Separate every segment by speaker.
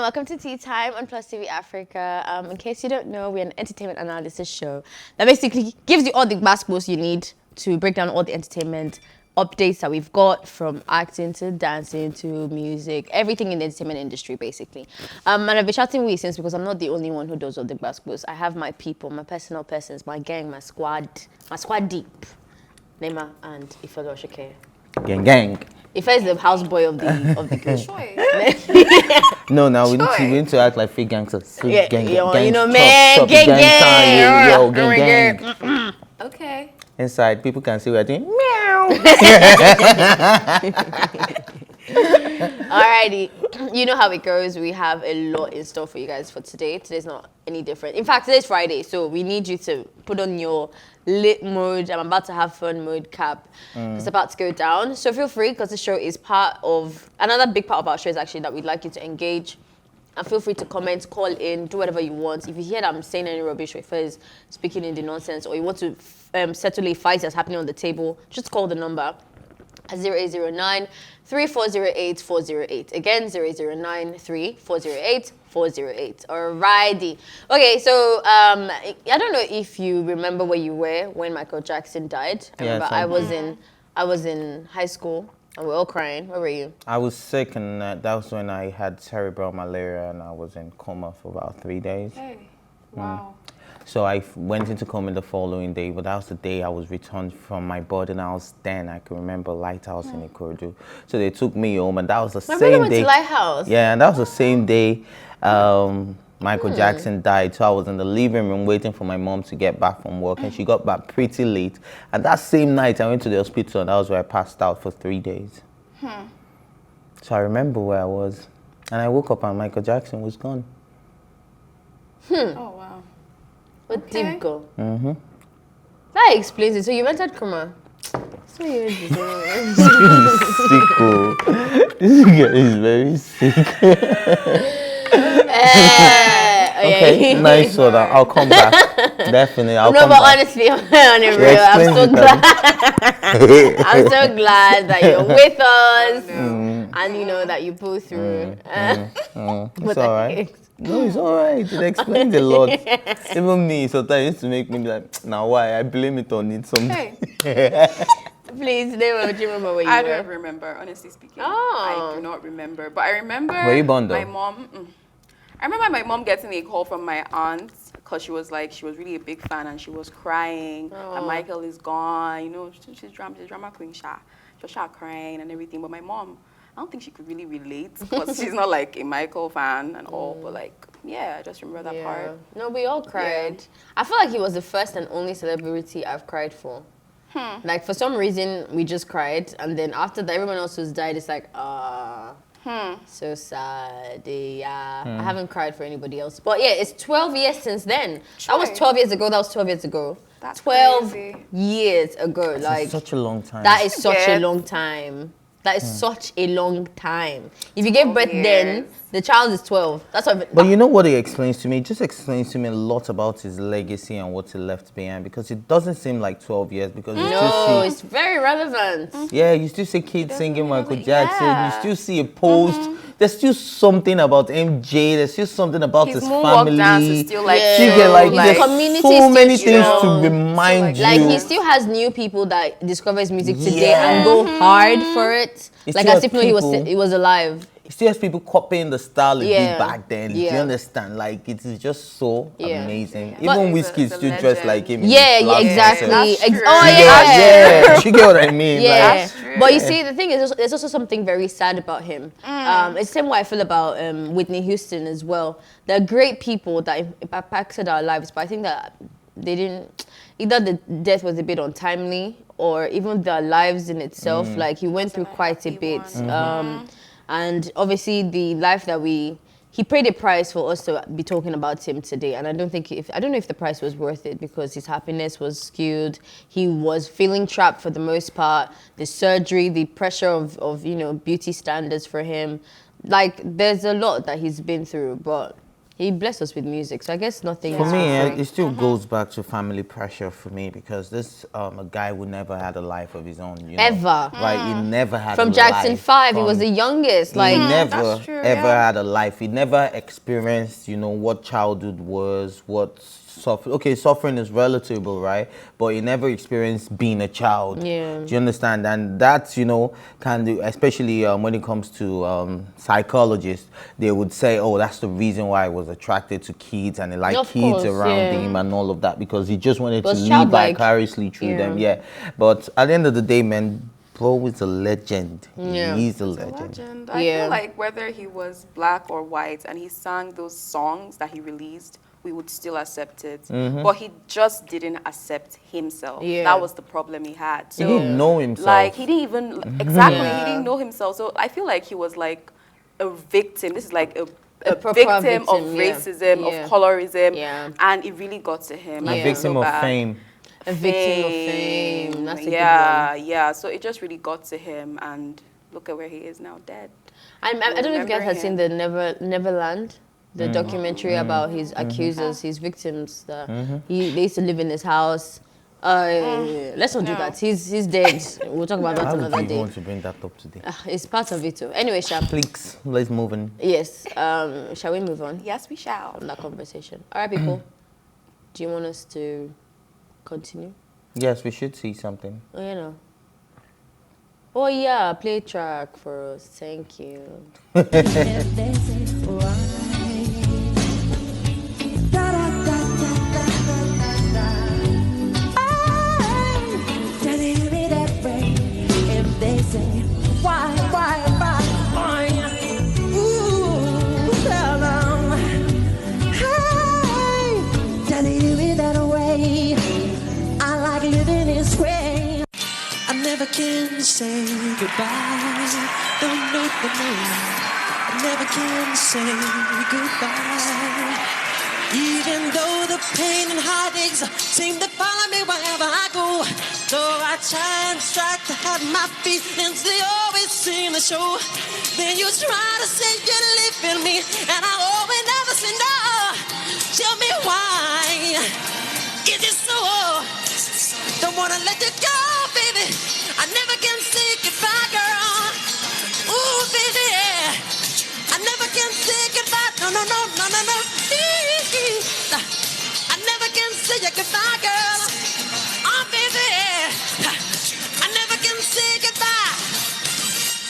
Speaker 1: welcome to Tea Time on PlusTvAfrica. In case you don't know, we're an entertainment analysis show that basically gives you all the basketballs you need to break down all the entertainment updates that we've got, from acting to dancing to music, everything in the entertainment industry, basically. And I've been chatting with you since, because I'm not the only one who does all the basketballs. I have my people, my personal persons, my gang, my squad deep. Nema and Ife Oshike.
Speaker 2: Gang.
Speaker 1: Ife is the houseboy of the group.
Speaker 2: No, now we need to act like fake gangsters.
Speaker 1: Yeah,
Speaker 2: gang.
Speaker 1: You know, man, gang.
Speaker 3: Okay.
Speaker 2: Inside, people can see we're doing meow.
Speaker 1: Alrighty, you know how it goes. We have a lot in store for you guys for today. Today's not any different. In fact, today's Friday, so we need you to put on your lit mode. I'm about to have fun mode cap. It's about to go down. So feel free, because the show is another big part of our show is actually that we'd like you to engage. And feel free to comment, call in, do whatever you want. If you hear that I'm saying any rubbish, or if is speaking in the nonsense, or you want to settle a fight that's happening on the table, just call the number at 0809-3408-408. Again, 0809-3408-408. Alrighty. Okay, so I don't know if you remember where you were when Michael Jackson died. I remember I was in high school. And we're all crying. Where were you? I
Speaker 2: was sick, and that was when I had cerebral malaria, and I was in coma for about 3 days.
Speaker 3: Hey, wow.
Speaker 2: So I went into coma the following day, but that was the day I was returned from my boarding house. Then I can remember Lighthouse in Ikorodu. So they took me home, and that was the same day.
Speaker 1: Went to Lighthouse.
Speaker 2: Yeah, and that was the same day Michael Jackson died. So I was in the living room waiting for my mom to get back from work, and she got back pretty late. And that same night, I went to the hospital, and that was where I passed out for 3 days. So I remember where I was, and I woke up and Michael Jackson was gone.
Speaker 3: Oh, wow.
Speaker 1: What deep go? That explains it. So you entered coma. So you're
Speaker 2: Sicko. This guy is very sick. Okay, nice one. I'll come back. Definitely, I'll come back.
Speaker 1: No, but honestly, on it real, I'm so glad. I'm so glad that you're with us, and you know that you pull through.
Speaker 2: It's all right. No, it's all right. It explains a lot. Even me, sometimes it used to make me be like, now why? I blame it on it. Something.
Speaker 1: Please, do you remember where you were?
Speaker 3: I don't remember, honestly speaking. I do not remember. But I remember
Speaker 2: were you born though?
Speaker 3: My mom. I remember my mom getting a call from my aunt, because she was really a big fan, and she was crying. And Michael is gone. You know, she's drama queen. She was crying and everything. But my mom, I don't think she could really relate, because she's not like a Michael fan and all. But like, yeah, I just remember that part.
Speaker 1: No, we all cried. Yeah. I feel like he was the first and only celebrity I've cried for. Like, for some reason, we just cried. And then after that, everyone else who's died, it's like, so sad. Yeah. I haven't cried for anybody else. But yeah, it's 12 years since then. That was 12 years ago. That was 12 years ago.
Speaker 3: That's
Speaker 1: 12
Speaker 3: crazy.
Speaker 1: years ago. Like,
Speaker 2: such a long time.
Speaker 1: That is such a long time. That is such a long time. If you gave birth then, the child is 12. That's what.
Speaker 2: But you know what it explains to me? It just explains to me a lot about his legacy and what he left behind, because it doesn't seem like 12 years. Because you still see,
Speaker 1: it's very relevant.
Speaker 2: Yeah, you still see kids singing Michael Jackson. You still see a post. There's still something about MJ. There's still something about his family.
Speaker 3: Dance is still like,
Speaker 1: his community
Speaker 2: so many things to remind you.
Speaker 1: Like, he still has new people that discover his music today and go hard for it. Like, as if he was alive.
Speaker 2: He still has people copying the style he did back then. Do you understand? Like, it is just so amazing. Even Whiskey still dressed like him.
Speaker 1: Yeah, exactly.
Speaker 2: You get what I mean?
Speaker 1: Yeah. Like, but you see, the thing is, there's also something very sad about him. It's the same way I feel about Whitney Houston as well. They're great people that impacted our lives, but I think that they didn't. Either the death was a bit untimely, or even their lives in itself. Like, he went through quite a bit. And obviously, the life that he paid a price for us to be talking about him today. And I don't know if the price was worth it, because his happiness was skewed. He was feeling trapped for the most part. The surgery, the pressure of beauty standards for him. Like, there's a lot that he's been through, but he blessed us with music. So I guess nothing.
Speaker 2: For
Speaker 1: is
Speaker 2: me,
Speaker 1: free.
Speaker 2: it still goes back to family pressure for me because this a guy who never had a life of his own. You know?
Speaker 1: Ever.
Speaker 2: Right? He never had
Speaker 1: From
Speaker 2: a
Speaker 1: Jackson
Speaker 2: life.
Speaker 1: 5, he was the youngest. Like,
Speaker 2: he never
Speaker 3: That's true,
Speaker 2: ever
Speaker 3: yeah.
Speaker 2: had a life. He never experienced, you know, what childhood was, what suffering. Okay, suffering is relatable, right? But he never experienced being a child.
Speaker 1: Yeah.
Speaker 2: Do you understand? And that's, you know, can do, especially when it comes to psychologists, they would say, oh, that's the reason why I was attracted to kids and he liked
Speaker 1: Of
Speaker 2: kids
Speaker 1: course,
Speaker 2: around
Speaker 1: yeah.
Speaker 2: him and all of that because he just wanted to
Speaker 1: Was
Speaker 2: live
Speaker 1: childlike.
Speaker 2: vicariously through
Speaker 1: Yeah.
Speaker 2: them. Yeah. But at the end of the day, man, bro is a legend.
Speaker 1: Yeah.
Speaker 2: He's a
Speaker 3: A
Speaker 2: legend.
Speaker 3: legend. I
Speaker 1: Yeah.
Speaker 3: feel like whether he was black or white and he sang those songs that he released, we would still accept it. But he just didn't accept himself.
Speaker 1: Yeah.
Speaker 3: That was the problem he had. So,
Speaker 2: He didn't know himself.
Speaker 3: Like, he didn't even, exactly,
Speaker 1: Yeah.
Speaker 3: he didn't know himself. So I feel like he was like a victim. This is like a
Speaker 1: proper
Speaker 3: victim of
Speaker 1: victim, yeah.
Speaker 3: racism,
Speaker 1: Yeah.
Speaker 3: of colorism.
Speaker 1: Yeah.
Speaker 3: And it really got to him.
Speaker 1: A
Speaker 3: I
Speaker 2: A
Speaker 3: feel
Speaker 2: victim
Speaker 3: so
Speaker 2: of
Speaker 3: bad.
Speaker 2: fame.
Speaker 1: a victim of fame. That's a
Speaker 3: Yeah,
Speaker 1: good one.
Speaker 3: yeah. So it just really got to him, and look at where he is now, dead.
Speaker 1: I don't know if you guys have seen the
Speaker 3: Remembering
Speaker 1: Neverland, the documentary about his accusers, his victims. They used to live in his house. Let's not do
Speaker 3: No.
Speaker 1: that. He's dead. We'll talk about that
Speaker 2: How would
Speaker 1: another
Speaker 2: you
Speaker 1: day.
Speaker 2: want to bring that up today?
Speaker 1: It's part of it too. Anyway, Sha.
Speaker 2: Please, let's move on.
Speaker 1: Yes. Shall we move on
Speaker 3: Yes, we shall.
Speaker 1: from that conversation? All right, people. Do you want us to continue?
Speaker 2: Yes, we should see something.
Speaker 1: Oh, you know. Oh yeah, play track for us. Thank you.
Speaker 4: I never can say goodbye. Don't know the name. I never can say goodbye. Even though the pain and heartaches seem to follow me wherever I go. Though I try and strive to have my feelings, they always seem to show. Then you try to say you live in me, and I always never say no. Tell me why is it so? Don't wanna let you go, baby. I never can say goodbye, girl. Ooh, baby, I never can say goodbye. No, no, no, no, no, no. I never can say goodbye, girl. Oh, baby, I never can say goodbye.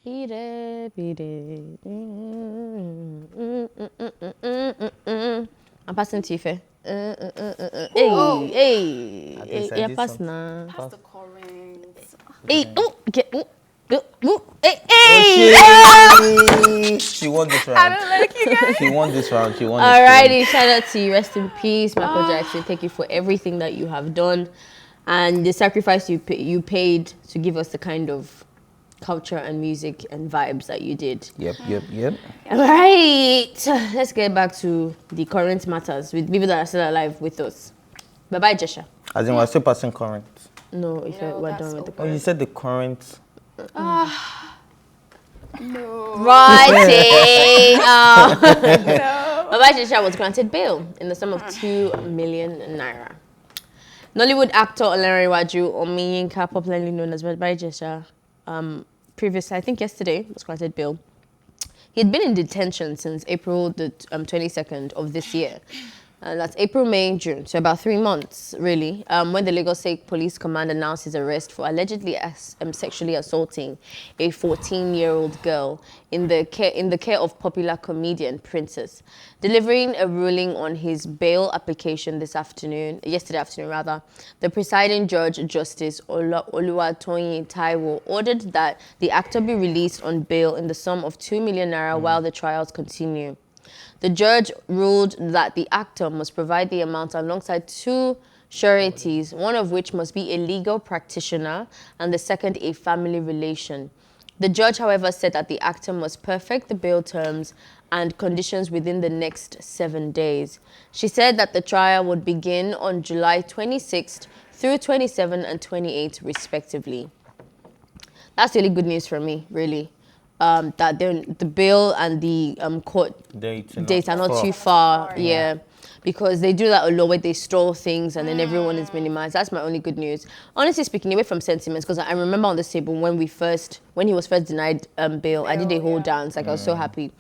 Speaker 1: Beat it, beat it. I'm passing to you, Faye. Hey, yeah, pass now.
Speaker 3: Pass the current.
Speaker 1: Hey, oh, get, hey,
Speaker 2: Oh, she won this round.
Speaker 3: I don't like you guys.
Speaker 2: She won this round. She won this
Speaker 1: Alrighty, shout out to you. Rest in peace, Michael Jackson. Thank you for everything that you have done and the sacrifice you paid to give us the kind of culture and music and vibes that you did.
Speaker 2: Yep.
Speaker 1: All right, let's get back to the current matters with people that are still alive with us. Baba Ijesha.
Speaker 2: As in, we're still passing current.
Speaker 1: No, if we're
Speaker 3: that's
Speaker 1: done with the
Speaker 2: Oh,
Speaker 1: current.
Speaker 2: you said the current.
Speaker 3: No.
Speaker 1: Righty. Baba Ijesha was granted bail in the sum of 2 million naira. Nollywood actor Olaniwaju Omiyinka, popularly known as Baba Ijesha, previously, I think yesterday, was granted bail. He had been in detention since April the 22nd of this year. That's April, May, June, so about 3 months, really, when the Lagos State Police Command announced his arrest for allegedly sexually assaulting a 14-year-old girl in the care of popular comedian Princess. Delivering a ruling on his bail application yesterday afternoon, the presiding judge, Justice Oluwatoyin Taiwo, ordered that the actor be released on bail in the sum of 2 million naira while the trials continue. The judge ruled that the actor must provide the amount alongside 2 sureties, one of which must be a legal practitioner and the second a family relation. The judge, however, said that the actor must perfect the bail terms and conditions within the next 7 days. She said that the trial would begin on July 26th through 27 and 28 respectively. That's really good news for me, really. That the bail and the court dates are not too far, because they do that a lot where they store things and then everyone is minimized. That's my only good news. Honestly speaking, away from sentiments, because I remember on this table when he was first denied bail, I did a whole dance, I was so happy.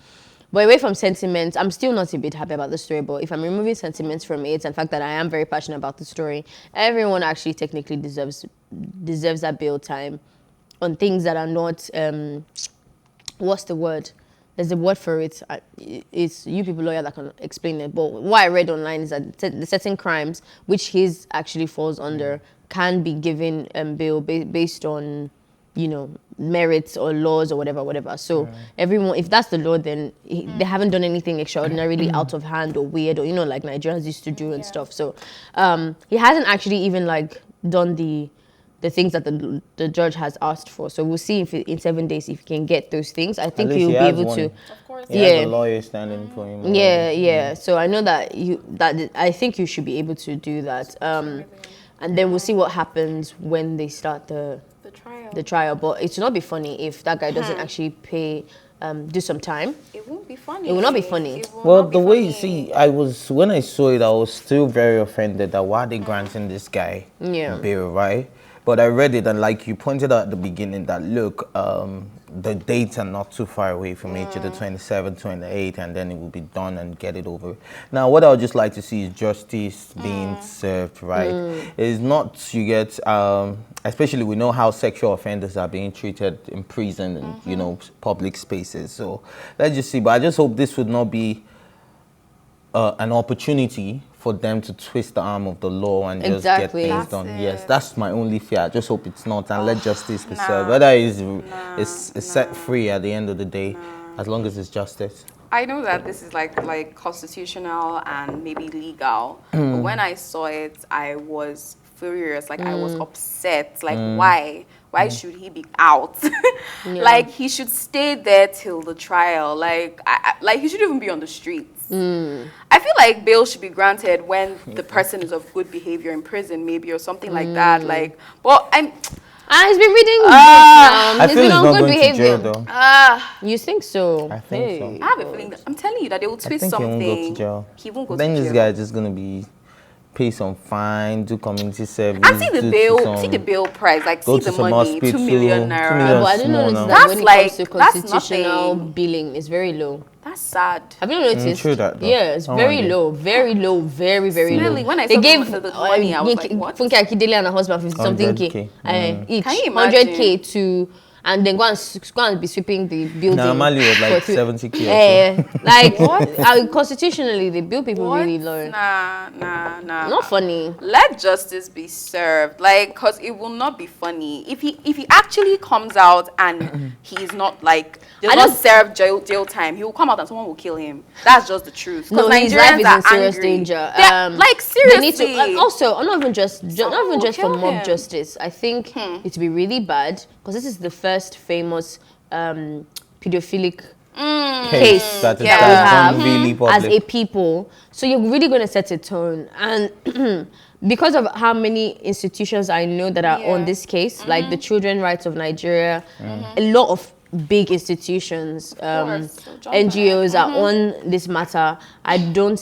Speaker 1: But away from sentiments, I'm still not a bit happy about the story, but if I'm removing sentiments from it and the fact that I am very passionate about the story, everyone actually technically deserves that bail time on things that are not... what's the word? There's a word for it. It's you people lawyer that can explain it. But what I read online is that the certain crimes, which his actually falls under, can be given bail based on, merits or laws or whatever. So everyone, if that's the law, then they haven't done anything extraordinarily out of hand or weird or, like Nigerians used to do and stuff. So he hasn't actually even done the things that the judge has asked for. So we'll see if in 7 days if he can get those things. I think he'll be able to.
Speaker 3: Of course.
Speaker 2: He has a lawyer standing for him.
Speaker 1: Yeah. So I know that I think you should be able to do that. And then we'll see what happens when they start the trial. But it should not be funny if that guy doesn't actually do some time.
Speaker 3: It won't be funny.
Speaker 1: It will not be funny.
Speaker 2: Well, the way you see, when I saw it, I was still very offended that why are they granting this guy bail, right? But I read it, and like you pointed out at the beginning, that look, the dates are not too far away from each other, 27, 28, and then it will be done and get it over. Now, what I would just like to see is justice being served, right? It's not, you get, especially we know how sexual offenders are being treated in prison and, public spaces. So let's just see. But I just hope this would not be an opportunity for them to twist the arm of the law and just get things done. Yes, that's my only fear. I just hope it's not, and let justice be served. Whether it's set free at the end of the day, as long as it's justice.
Speaker 3: I know that this is like constitutional and maybe legal, but when I saw it, I was furious. I was upset. Why? Why should he be out? He should stay there till the trial. He shouldn't even be on the streets. I feel like bail should be granted when the person is of good behavior in prison, maybe, or something like that.
Speaker 1: He's been reading books now.
Speaker 2: I
Speaker 1: He's
Speaker 2: feel
Speaker 1: been
Speaker 2: he's
Speaker 1: on
Speaker 2: not
Speaker 1: good
Speaker 2: going
Speaker 1: behavior.
Speaker 2: to jail, though.
Speaker 1: You think so?
Speaker 2: I think so.
Speaker 3: I have a feeling that, I'm telling you that they will twist something.
Speaker 2: He won't go to jail.
Speaker 3: He won't go
Speaker 2: then
Speaker 3: to jail.
Speaker 2: This guy is just going to be pay some fine, do community service.
Speaker 3: And see the bail price, see the money, 2 million naira.
Speaker 1: But I didn't notice that
Speaker 3: That's
Speaker 1: when it
Speaker 3: like,
Speaker 1: comes to
Speaker 3: that's
Speaker 1: constitutional
Speaker 3: nothing.
Speaker 1: billing, it's very low.
Speaker 3: That's sad.
Speaker 1: Have you noticed?
Speaker 2: True that, though.
Speaker 1: Yeah, it's very low, very low, very, very
Speaker 3: Smelly.
Speaker 1: low.
Speaker 3: When I
Speaker 1: They
Speaker 3: saw
Speaker 1: gave
Speaker 3: the money, I was like, what?
Speaker 1: Funke Akindele and her husband 50-something K
Speaker 2: 100K.
Speaker 1: each,
Speaker 3: Can you imagine?
Speaker 1: 100K to and then go and be sweeping the building.
Speaker 2: Normally it was like 70K.
Speaker 1: Like constitutionally, they bill people really low.
Speaker 3: Nah.
Speaker 1: Not funny.
Speaker 3: Let justice be served, like, cause it will not be funny if he actually comes out and he is not like does not serve jail time. He will come out and someone will kill him. That's just the truth.
Speaker 1: No, his life is in serious danger.
Speaker 3: Like seriously,
Speaker 1: they need to. Also, not even just for mob justice. I think it would be really bad because this is the first famous pedophilic case that we have really as a people. So you're really going to set a tone. And because of how many institutions I know that are on this case, like the Children Rights of Nigeria, a lot of big institutions, NGOs are on this matter. I don't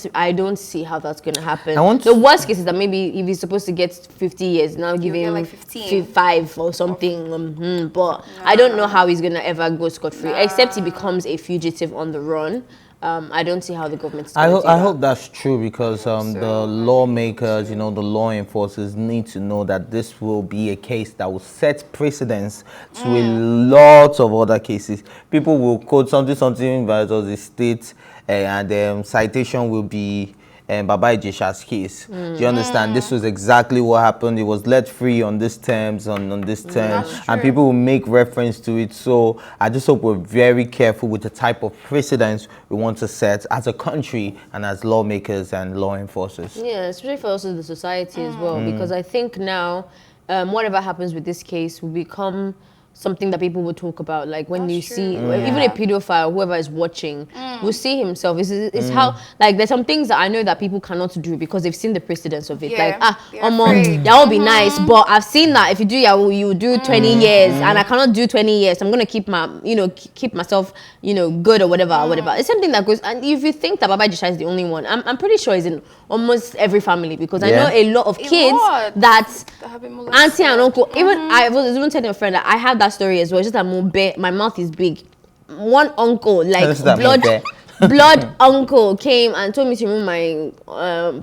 Speaker 1: see how that's going to happen. The worst case is that maybe if he's supposed to get 50 years, now give him like 5 or something. But I don't know how he's going to ever go scot-free, except he becomes a fugitive on the run. I don't see how the government.
Speaker 2: I hope that's true because the lawmakers, the law enforcers need to know that this will be a case that will set precedence to a lot of other cases. People will quote something versus the state, and citation will be Baba Ijesha's case. Do you understand? This was exactly what happened. It was let free on this terms, on this terms, and people will make reference to it. So I just hope we're very careful with the type of precedents we want to set as a country and as lawmakers and law enforcers.
Speaker 1: Yeah, especially for also the society as well, because I think now whatever happens with this case will become something that people will talk about. Like when you see, even a pedophile, whoever is watching, will see himself. It's how, like, there's some things that I know that people cannot do because they've seen the precedence of it. Like, that would be nice, but I've seen that if you do, you do 20 years, and I cannot do 20 years. I'm gonna keep myself, good or whatever. It's something that goes. And if you think that Baba Ijesha is the only one, I'm pretty sure it's in almost every family because I know a lot of kids that
Speaker 3: have been molested.
Speaker 1: auntie and uncle. I was even telling a friend that I have that story as well. It's just that my mouth is big. One uncle, like blood uncle, came and told me to remove my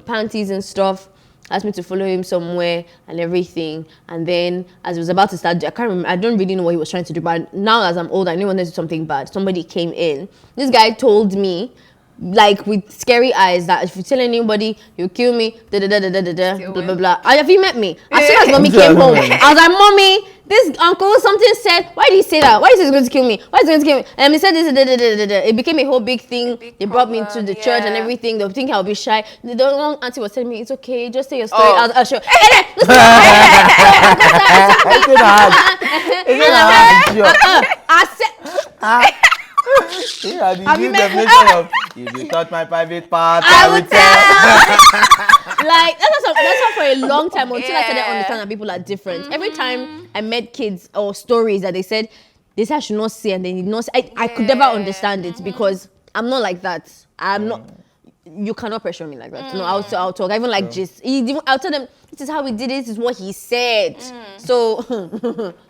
Speaker 1: panties and stuff. Asked me to follow him somewhere and everything. And then as it was about to start, I can't remember. I don't really know what he was trying to do. But now as I'm older, I know he wanted to do something bad. Somebody came in. This guy told me, like with scary eyes, that if you tell anybody, you'll kill me, blah, blah, blah. Have you met me? As soon as mommy came home, I was like, mommy, this uncle, something said, why did he say that? Why is he going to kill me? Why is he going to kill me? And he said this, it became a whole big thing. They brought me to the church and everything. They were thinking I'll be shy. The one auntie was telling me, it's okay, just say your story. I'll show.
Speaker 2: Have you met me? If you touch my private part, I would tell.
Speaker 1: Like that's how for a long time until I started understanding that people are different. Every time I met kids or stories that they said this I should not say and they did not say, I could never understand it because I'm not like that. I'm not. You cannot pressure me like that. No, I'll talk. I even like just. I'll tell them this is how we did it. This is what he said. So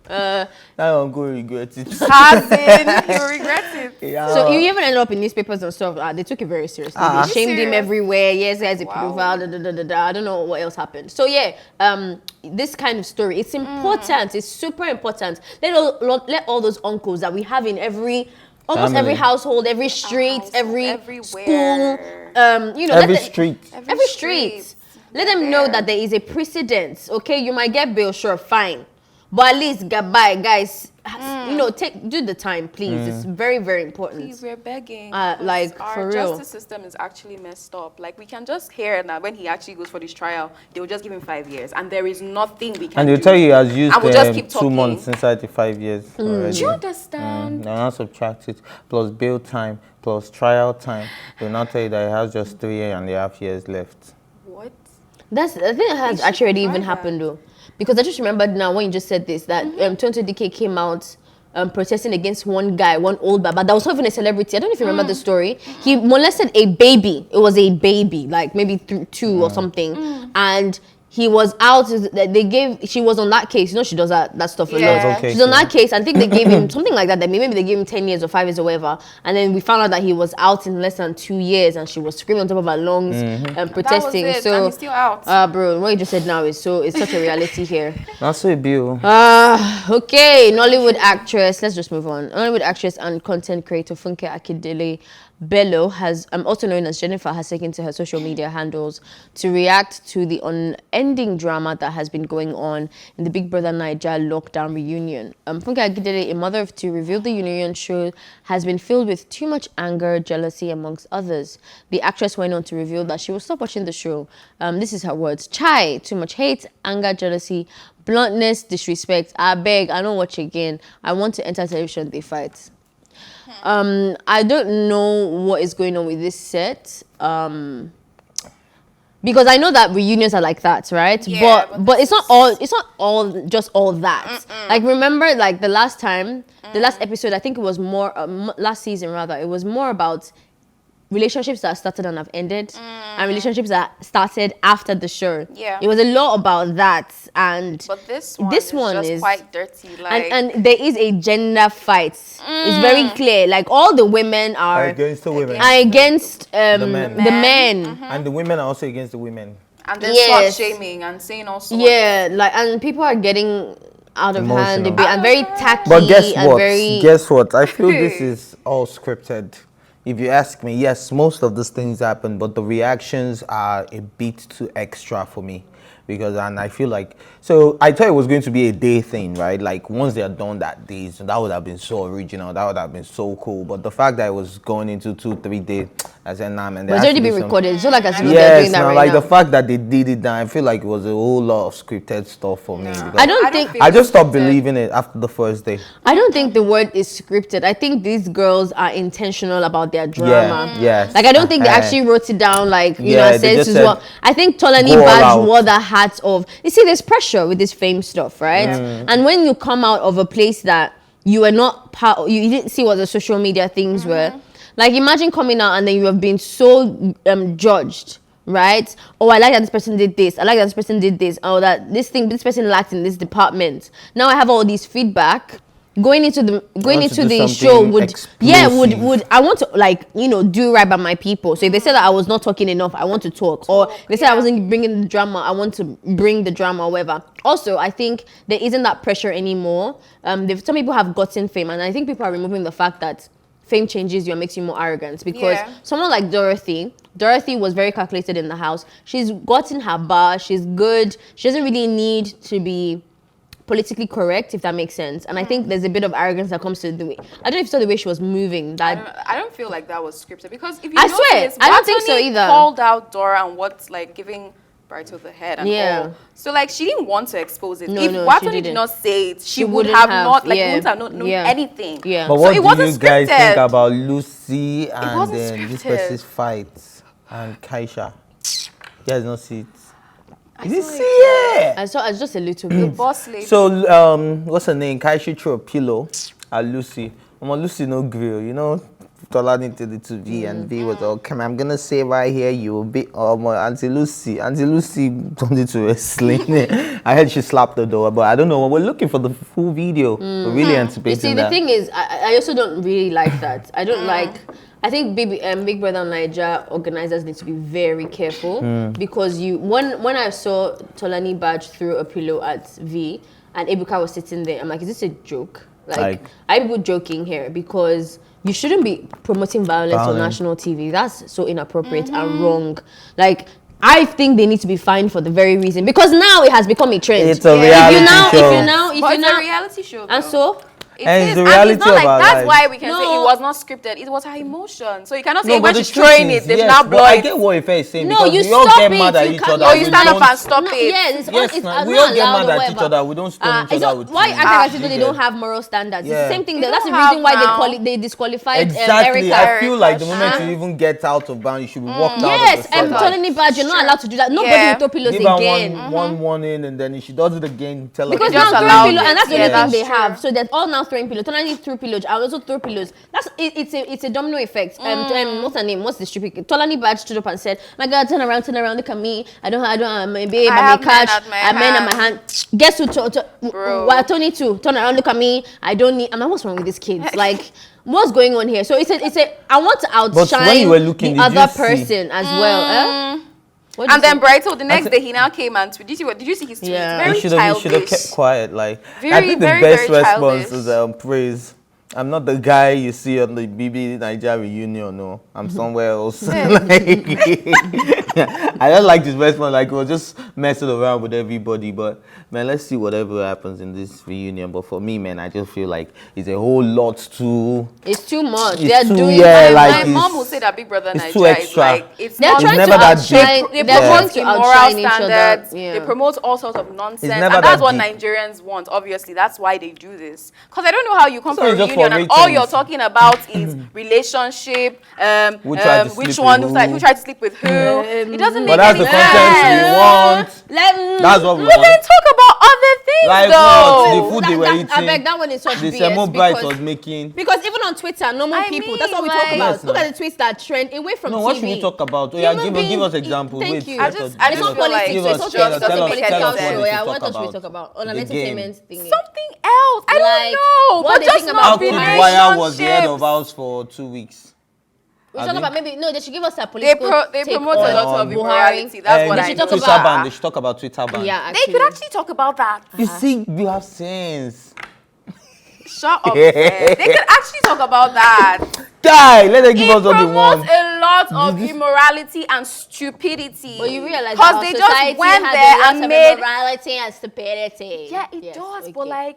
Speaker 2: that uncle regrets it.
Speaker 3: You regret it.
Speaker 2: Yeah.
Speaker 1: So you even ended up in newspapers and stuff. They took it very seriously. They shamed him everywhere. Yes, as a pedophile. I don't know what else happened. So this kind of story, it's important. It's super important. Let all those uncles that we have in almost every household, every street, everywhere. School,
Speaker 2: every
Speaker 1: street. Let them know that there is a precedent. Okay, you might get bail, sure, fine, but at least goodbye, guys. Do the time, please. It's very, very important.
Speaker 3: Please, we're begging.
Speaker 1: Like
Speaker 3: our
Speaker 1: for real,
Speaker 3: justice system is actually messed up. Like we can just hear that when he actually goes for this trial, they will just give him 5 years, and there is nothing we can do.
Speaker 2: And they'll tell you he has used
Speaker 3: we'll just keep
Speaker 2: 2 months inside the 5 years already.
Speaker 3: Do you understand?
Speaker 2: Now not subtract it plus bail time plus trial time. They'll not tell you that he has just 3.5 years left.
Speaker 3: What?
Speaker 1: I think that has actually even happened though. Because I just remembered now when you just said this, that 20DK came out protesting against one old Baba that was not even a celebrity. I don't know if you remember the story. He molested a baby. It was a baby, like maybe 2 or something. And he was out. She was on that case. You know, she does that stuff a lot.
Speaker 2: Okay,
Speaker 1: She's on that case. I think they gave him something like that. That maybe they gave him 10 years or 5 years or whatever. And then we found out that he was out in less than 2 years, and she was screaming on top of her lungs and protesting.
Speaker 3: That was it,
Speaker 1: so
Speaker 3: and he's still out.
Speaker 1: bro, what you just said now is it's such a reality here.
Speaker 2: That's so beautiful.
Speaker 1: Okay, Nollywood actress. Let's just move on. Nollywood actress and content creator Funke Akindele Bello has, also known as Jennifer, has taken to her social media handles to react to the unending drama that has been going on in the Big Brother Naija lockdown reunion. Funke Akindele, a mother of two, revealed the reunion show has been filled with too much anger, jealousy, amongst others. The actress went on to reveal that she will stop watching the show. This is her words. Chai, too much hate, anger, jealousy, bluntness, disrespect. I beg, I don't watch again. I want to enter television, they fight. I don't know what is going on with this set. Because I know that reunions are like that, right?
Speaker 3: Yeah,
Speaker 1: but it's not all just all that. Like, remember, like the last episode, I think it was more last season rather, it was more about relationships that started and have ended and relationships that started after the show.
Speaker 3: Yeah.
Speaker 1: It was a lot about that, but
Speaker 3: this one is quite dirty. Like,
Speaker 1: and there is a gender fight. It's very clear. Like, all the women are
Speaker 2: against the women.
Speaker 1: Are against
Speaker 2: the men.
Speaker 1: Mm-hmm.
Speaker 2: And the women are also against the women.
Speaker 3: And then slut shaming and saying all sorts.
Speaker 1: Yeah, like, and people are getting out of hand a bit and very tacky.
Speaker 2: But guess what?
Speaker 1: Very...
Speaker 2: Guess what? I feel this is all scripted. If you ask me, yes, most of these things happen, but the reactions are a bit too extra for me. And I feel like, so I thought it was going to be a day thing, right? Like, once they are done that day, so that would have been so original, that would have been so cool. But the fact that it was going into 2-3 days, I said, nah, man.
Speaker 1: It's already been recorded. So, like, as if
Speaker 2: they're doing
Speaker 1: that right
Speaker 2: like
Speaker 1: now.
Speaker 2: The fact that they did it, I feel like it was a whole lot of scripted stuff for me.
Speaker 1: I
Speaker 2: just stopped believing it after the first day.
Speaker 1: I don't think the word is scripted. I think these girls are intentional about their drama.
Speaker 2: Yeah, yes.
Speaker 1: Like, I don't think they actually wrote it down, like, you know,
Speaker 2: they just
Speaker 1: said,
Speaker 2: said,
Speaker 1: I think Tolani Badge wore the hat of, you see, there's pressure with this fame stuff, right? And when you come out of a place that you were not part, you didn't see what the social media things were. Like, imagine coming out and then you have been so judged, right? Oh, I like that this person did this. I like that this person did this. Oh, that this person lacked in this department. Now I have all these feedback. Going into the show would I want to, like, you know, do right by my people. So if they said that I was not talking enough, I want to talk. Or if they said I wasn't bringing the drama, I want to bring the drama or whatever. Also, I think there isn't that pressure anymore. Some people have gotten fame, and I think people are removing the fact that fame changes you and makes you more arrogant. Because someone like Dorothy was very calculated in the house. She's gotten her bar. She's good. She doesn't really need to be politically correct, if that makes sense. And I think there's a bit of arrogance that comes to the way. I don't know if you saw the way she was moving. That
Speaker 3: I don't feel like that was scripted, because if you
Speaker 1: I swear, I don't think so either.
Speaker 3: Called out Dora and what's like giving right to the head and all. So like, she didn't want to expose it. If Watoni did not say it, she would have not, like, wouldn't have known anything.
Speaker 2: But what do you guys think about Lucy and this person's fight and Kaisha? You guys don't see it? Did you see it?
Speaker 1: I saw just a little bit.
Speaker 3: Boss lady.
Speaker 2: So what's her name? Kaisha threw a pillow at Lucy. Lucy no grill, you know. Tolani did it to V, and V was all, come, I'm gonna say right here, you will be Auntie Lucy wanted to explain. I heard she slapped the door, but I don't know. We're looking for the full video. We're really anticipating.
Speaker 1: You see, the thing is, I also don't really like that. I don't like. I think Big Brother Naija organizers need to be very careful, because when I saw Tolani Badge throw a pillow at V and Ebuka was sitting there, I'm like, is this a joke? Like, are people joking here? Because you shouldn't be promoting violence on national TV. That's so inappropriate and wrong. Like, I think they need to be fined for the very reason, because now it has become a trend.
Speaker 2: It's a reality show.
Speaker 3: It's a reality show.
Speaker 1: And so.
Speaker 2: It's the reality
Speaker 3: it's not like
Speaker 2: of
Speaker 3: that's why we can say it was not scripted. It was her emotion. So you cannot say when she's throwing it, they should not blow it.
Speaker 2: I get what Ife is saying.
Speaker 1: No, you
Speaker 2: we all
Speaker 1: stop
Speaker 2: get
Speaker 1: it.
Speaker 2: mad at each other.
Speaker 3: Or you stand up and stop it.
Speaker 1: Yes,
Speaker 2: we all get mad at each other. We don't stone each other.
Speaker 1: Why act as if they don't have moral standards? It's the same thing. That's the reason why they disqualified
Speaker 2: exactly.
Speaker 1: Erica.
Speaker 2: I feel like the moment you even get out of bounds, you should be walked out.
Speaker 1: Yes, and Tolani Badge, you're not allowed to do that. Nobody will throw pillows again.
Speaker 2: One warning, and then if she does it again, tell her.
Speaker 1: Because now throwing pillows, and that's the only thing they have. So they're all now throwing pillows. Tolani threw pillows. I also threw pillows. It's a domino effect. What's her name? What's the stupid? Tolani Badge stood up and said, "My God, turn around, look at me. I don't, my babe, I'm a catch. I men at my hand. Guess who? Well, Tony too. Turn around, look at me. I don't need. I'm like, what's wrong with these kids? Like, what's going on here? So it's a. I want to outshine the other person as well.
Speaker 3: And then Brighto, the next day he now came and did you see his tweet?
Speaker 1: Yeah.
Speaker 3: Very
Speaker 2: He
Speaker 3: childish.
Speaker 2: should have kept quiet. Like
Speaker 3: Very,
Speaker 2: I think the
Speaker 3: very,
Speaker 2: best
Speaker 3: very
Speaker 2: response
Speaker 3: childish.
Speaker 2: is praise. I'm not the guy you see on the BBNaija Reunion. No, I'm somewhere else. I don't like this response. Like we're just messing around with everybody. But man, let's see whatever happens in this reunion. But for me, man, I just feel like it's a whole lot too.
Speaker 1: It's too much.
Speaker 2: It's
Speaker 1: They're
Speaker 2: too,
Speaker 1: doing.
Speaker 2: yeah,
Speaker 3: My mom will say that Big Brother
Speaker 2: it's too
Speaker 3: Nigeria is
Speaker 2: extra.
Speaker 3: like it's
Speaker 1: They're
Speaker 3: not
Speaker 1: trying
Speaker 2: never
Speaker 1: to
Speaker 2: that
Speaker 1: outshine.
Speaker 2: deep.
Speaker 3: they
Speaker 1: They're
Speaker 3: promote
Speaker 1: trying to
Speaker 3: immoral
Speaker 1: outshine each
Speaker 3: standards.
Speaker 1: other. Yeah.
Speaker 3: They promote all sorts of nonsense, and
Speaker 2: never
Speaker 3: that's
Speaker 2: that
Speaker 3: what
Speaker 2: deep.
Speaker 3: Nigerians want. Obviously, that's why they do this. Because I don't know how you come
Speaker 2: So
Speaker 3: for a
Speaker 2: it's just
Speaker 3: reunion
Speaker 2: for
Speaker 3: and all
Speaker 2: ratings.
Speaker 3: you're talking about is relationship.
Speaker 2: Who tried to
Speaker 3: Which
Speaker 2: sleep
Speaker 3: one?
Speaker 2: with
Speaker 3: Who
Speaker 2: who?
Speaker 3: tried to sleep with who? It doesn't
Speaker 2: But
Speaker 3: make
Speaker 2: that's
Speaker 3: any
Speaker 2: the content we
Speaker 3: sense.
Speaker 2: want. That's what we
Speaker 3: But then
Speaker 2: want.
Speaker 3: talk about other things,
Speaker 2: Like
Speaker 3: though.
Speaker 2: what? The food they were eating.
Speaker 1: I beg that one is such
Speaker 2: The
Speaker 1: BS
Speaker 2: Semo Bright
Speaker 1: because
Speaker 2: was making.
Speaker 1: Because even on Twitter, normal
Speaker 3: I
Speaker 1: people,
Speaker 3: mean,
Speaker 1: that's what we
Speaker 3: like-
Speaker 1: talk about.
Speaker 2: Yes,
Speaker 1: Look
Speaker 2: no.
Speaker 1: at the tweets that trend away from
Speaker 2: No,
Speaker 1: TV.
Speaker 2: what should we talk about? Oh, yeah,
Speaker 1: Human
Speaker 2: give us
Speaker 1: being-
Speaker 2: examples.
Speaker 1: Thank
Speaker 2: Wait,
Speaker 1: you.
Speaker 3: I just
Speaker 1: It's
Speaker 3: feel
Speaker 1: not
Speaker 3: like-
Speaker 1: politics,
Speaker 2: Give
Speaker 1: it's
Speaker 2: us-
Speaker 1: also
Speaker 2: tell us-
Speaker 1: just
Speaker 2: tell
Speaker 1: a
Speaker 2: us-
Speaker 1: political
Speaker 2: tell us what
Speaker 1: show.
Speaker 2: we
Speaker 1: Yeah,
Speaker 2: should
Speaker 1: what
Speaker 2: talk
Speaker 1: else we
Speaker 2: about.
Speaker 1: talk about? On
Speaker 2: The
Speaker 1: an entertainment
Speaker 2: game.
Speaker 1: thing.
Speaker 3: Something else. I
Speaker 1: Like,
Speaker 3: don't know.
Speaker 1: what
Speaker 3: But
Speaker 1: they
Speaker 3: just
Speaker 1: think
Speaker 3: not
Speaker 2: How
Speaker 1: about
Speaker 2: Kid
Speaker 1: relationships.
Speaker 2: Wire was the head of house for 2 weeks.
Speaker 1: We
Speaker 2: Have
Speaker 1: talk
Speaker 2: you?
Speaker 1: about maybe they should give us a
Speaker 3: They
Speaker 1: political.
Speaker 3: they
Speaker 1: take
Speaker 3: promote a
Speaker 1: on
Speaker 3: lot of
Speaker 1: Buhari.
Speaker 3: immorality. That's what
Speaker 1: They
Speaker 3: I
Speaker 1: should
Speaker 3: know.
Speaker 1: talk
Speaker 2: Twitter
Speaker 1: about-
Speaker 2: ban. They should talk about Twitter ban.
Speaker 1: Yeah,
Speaker 3: They could actually talk about that.
Speaker 2: You see, you have sense.
Speaker 3: Shut up. They could actually talk about that.
Speaker 2: Die. Let them give
Speaker 3: It
Speaker 2: us what they
Speaker 3: promotes
Speaker 2: want.
Speaker 3: a lot of immorality and stupidity.
Speaker 1: But you realize
Speaker 3: because
Speaker 1: that
Speaker 3: they
Speaker 1: our
Speaker 3: just
Speaker 1: society
Speaker 3: went
Speaker 1: has
Speaker 3: there
Speaker 1: a lot
Speaker 3: and
Speaker 1: of
Speaker 3: made.
Speaker 1: immorality and stupidity.
Speaker 3: Yeah, it
Speaker 1: Yes,
Speaker 3: does.
Speaker 1: okay.
Speaker 3: But like,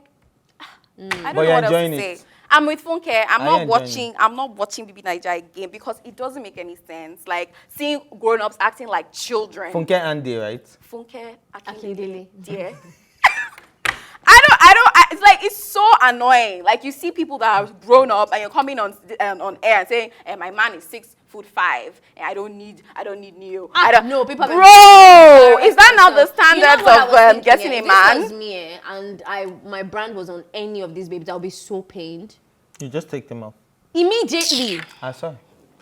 Speaker 3: I
Speaker 2: But
Speaker 3: don't know
Speaker 2: you're
Speaker 3: what else to
Speaker 2: enjoying
Speaker 3: say.
Speaker 2: it.
Speaker 3: I'm with Funke. I'm
Speaker 2: Are
Speaker 3: not
Speaker 2: you
Speaker 3: watching. I'm not watching BBNaija again because it doesn't make any sense. Like seeing grown-ups acting like children.
Speaker 2: Funke Andy, right?
Speaker 3: Funke
Speaker 1: Akindele.
Speaker 3: dear. It's like it's so annoying. Like you see people that are grown up and you're coming on air and saying, "My man is 6'5" and I don't need Neo."
Speaker 1: No, people have
Speaker 3: Bro, is that now the
Speaker 1: You know
Speaker 3: standards
Speaker 1: what I was
Speaker 3: of
Speaker 1: thinking,
Speaker 3: getting a
Speaker 1: If
Speaker 3: man?
Speaker 1: this was me, and my brand was on any of these babies, I'll be so pained.
Speaker 2: You just take them off.
Speaker 1: Immediately.
Speaker 2: I saw.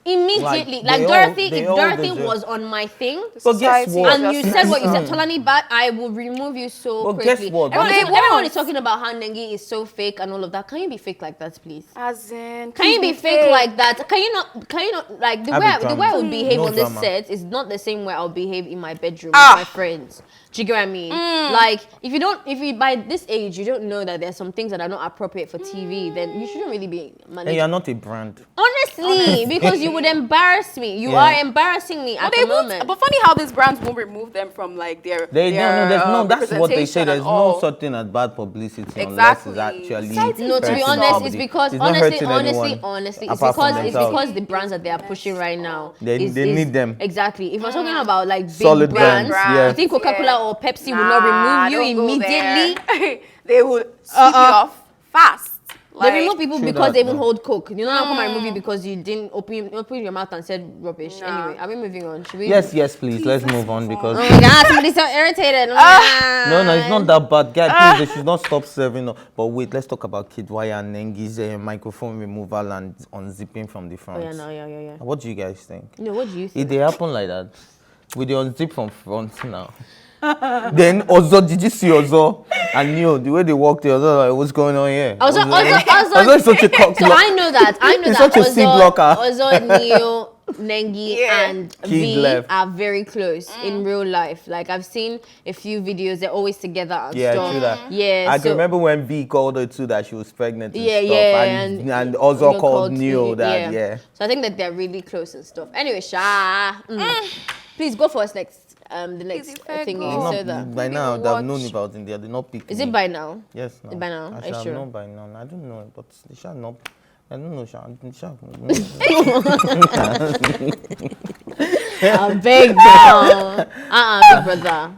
Speaker 1: Immediately.
Speaker 2: Like,
Speaker 1: Like
Speaker 2: they all-
Speaker 1: Dorothy,
Speaker 2: they
Speaker 1: if
Speaker 2: all
Speaker 1: Dorothy
Speaker 2: deserve-
Speaker 1: was on my thing,
Speaker 2: But guess
Speaker 3: Society
Speaker 2: what?
Speaker 3: of
Speaker 1: and you
Speaker 3: just
Speaker 1: said what you said,
Speaker 3: messed
Speaker 1: Tolani Bat, I will remove you so
Speaker 2: But guess
Speaker 1: quickly.
Speaker 2: what?
Speaker 1: Everyone,
Speaker 3: But
Speaker 1: is,
Speaker 3: they
Speaker 1: everyone
Speaker 3: won't.
Speaker 1: is talking about how Nengi is so fake and all of that. Can you be fake like that, please?
Speaker 3: As in,
Speaker 1: Can you be fake like that? Can you not like the
Speaker 2: Have
Speaker 1: way
Speaker 2: a
Speaker 1: the
Speaker 2: drama.
Speaker 1: way I would behave
Speaker 2: No
Speaker 1: on this
Speaker 2: drama.
Speaker 1: set is not the same way I'll behave in my bedroom
Speaker 3: Ah.
Speaker 1: with my friends. Do you get what I mean? Like if you by this age you don't know that there's some things that are not appropriate for TV, then you shouldn't really be
Speaker 2: And
Speaker 1: managing.
Speaker 2: you're not a brand.
Speaker 1: Honestly, because you would embarrass me. You
Speaker 2: Yeah.
Speaker 1: are embarrassing me at
Speaker 3: But they
Speaker 1: the
Speaker 3: won't.
Speaker 1: moment.
Speaker 3: But funny how these brands won't remove them from like their.
Speaker 2: They
Speaker 3: their,
Speaker 2: there's no. That's what they say.
Speaker 3: representation
Speaker 2: There's
Speaker 3: and
Speaker 2: no
Speaker 3: all.
Speaker 2: such thing as bad publicity
Speaker 3: Exactly.
Speaker 2: unless it's actually.
Speaker 3: Society
Speaker 1: No, to be
Speaker 3: hurting
Speaker 1: honest,
Speaker 3: somebody.
Speaker 1: it's because
Speaker 2: It's not hurting anyone
Speaker 1: honestly, it's
Speaker 2: apart from
Speaker 1: because
Speaker 2: themselves.
Speaker 1: the brands that they are pushing right now.
Speaker 2: They need them.
Speaker 1: Exactly. If we're talking about like big
Speaker 2: Solid
Speaker 1: brands,
Speaker 2: brands, yeah.
Speaker 1: you think Coca-Cola or Pepsi will not remove you
Speaker 3: don't go
Speaker 1: immediately?
Speaker 3: there. They will sweep you off fast.
Speaker 1: They remove people
Speaker 2: True
Speaker 1: because
Speaker 2: that,
Speaker 1: they even
Speaker 2: no.
Speaker 1: hold coke. You know how come I remove you because you didn't open your mouth and said rubbish.
Speaker 3: Nah.
Speaker 1: Anyway, are we moving on? Should we?
Speaker 2: Yes, please. Let's move on because.
Speaker 1: Oh my God, somebody's so irritated.
Speaker 2: No, it's not that bad. Guys, please, they should not stop serving. No. But wait, let's talk about Kid Wire and Nengi's microphone removal and unzipping from the
Speaker 1: Oh
Speaker 2: front.
Speaker 1: yeah.
Speaker 2: What do you guys think?
Speaker 1: No, what do you
Speaker 2: If
Speaker 1: think?
Speaker 2: they happen like that, with the unzip from front now. Then Ozo, did you see Ozo? And Neo, the way they walked there, Ozo, like, what's going on here? Ozo is such a cock
Speaker 1: So I know that.
Speaker 2: He's such a C blocker.
Speaker 1: Ozo, Neo, Nengi, and
Speaker 2: Kid
Speaker 1: V
Speaker 2: left.
Speaker 1: are very close in real life. Like I've seen a few videos. They're always together and
Speaker 2: Yeah,
Speaker 1: stuff.
Speaker 2: true that.
Speaker 1: Yeah.
Speaker 2: I
Speaker 1: so,
Speaker 2: can remember when V called her too that she was pregnant and
Speaker 1: Yeah,
Speaker 2: stuff.
Speaker 1: yeah,
Speaker 2: And Ozo
Speaker 1: Neo
Speaker 2: called Neo
Speaker 1: V,
Speaker 2: that, yeah.
Speaker 1: So I think that they're really close and stuff. Anyway, please go for us next. The next
Speaker 3: if I
Speaker 1: thing
Speaker 3: go?
Speaker 1: you
Speaker 2: Not-
Speaker 1: said that.
Speaker 2: by now, I'd have known about it. They did not pick
Speaker 1: Is
Speaker 2: me.
Speaker 1: it by now?
Speaker 2: Yes, no.
Speaker 1: by now?
Speaker 2: I
Speaker 1: Are you
Speaker 2: shall
Speaker 1: sure?
Speaker 2: know by now. I don't know, but they shall not. I don't know, shall.
Speaker 1: I beg now. Big brother.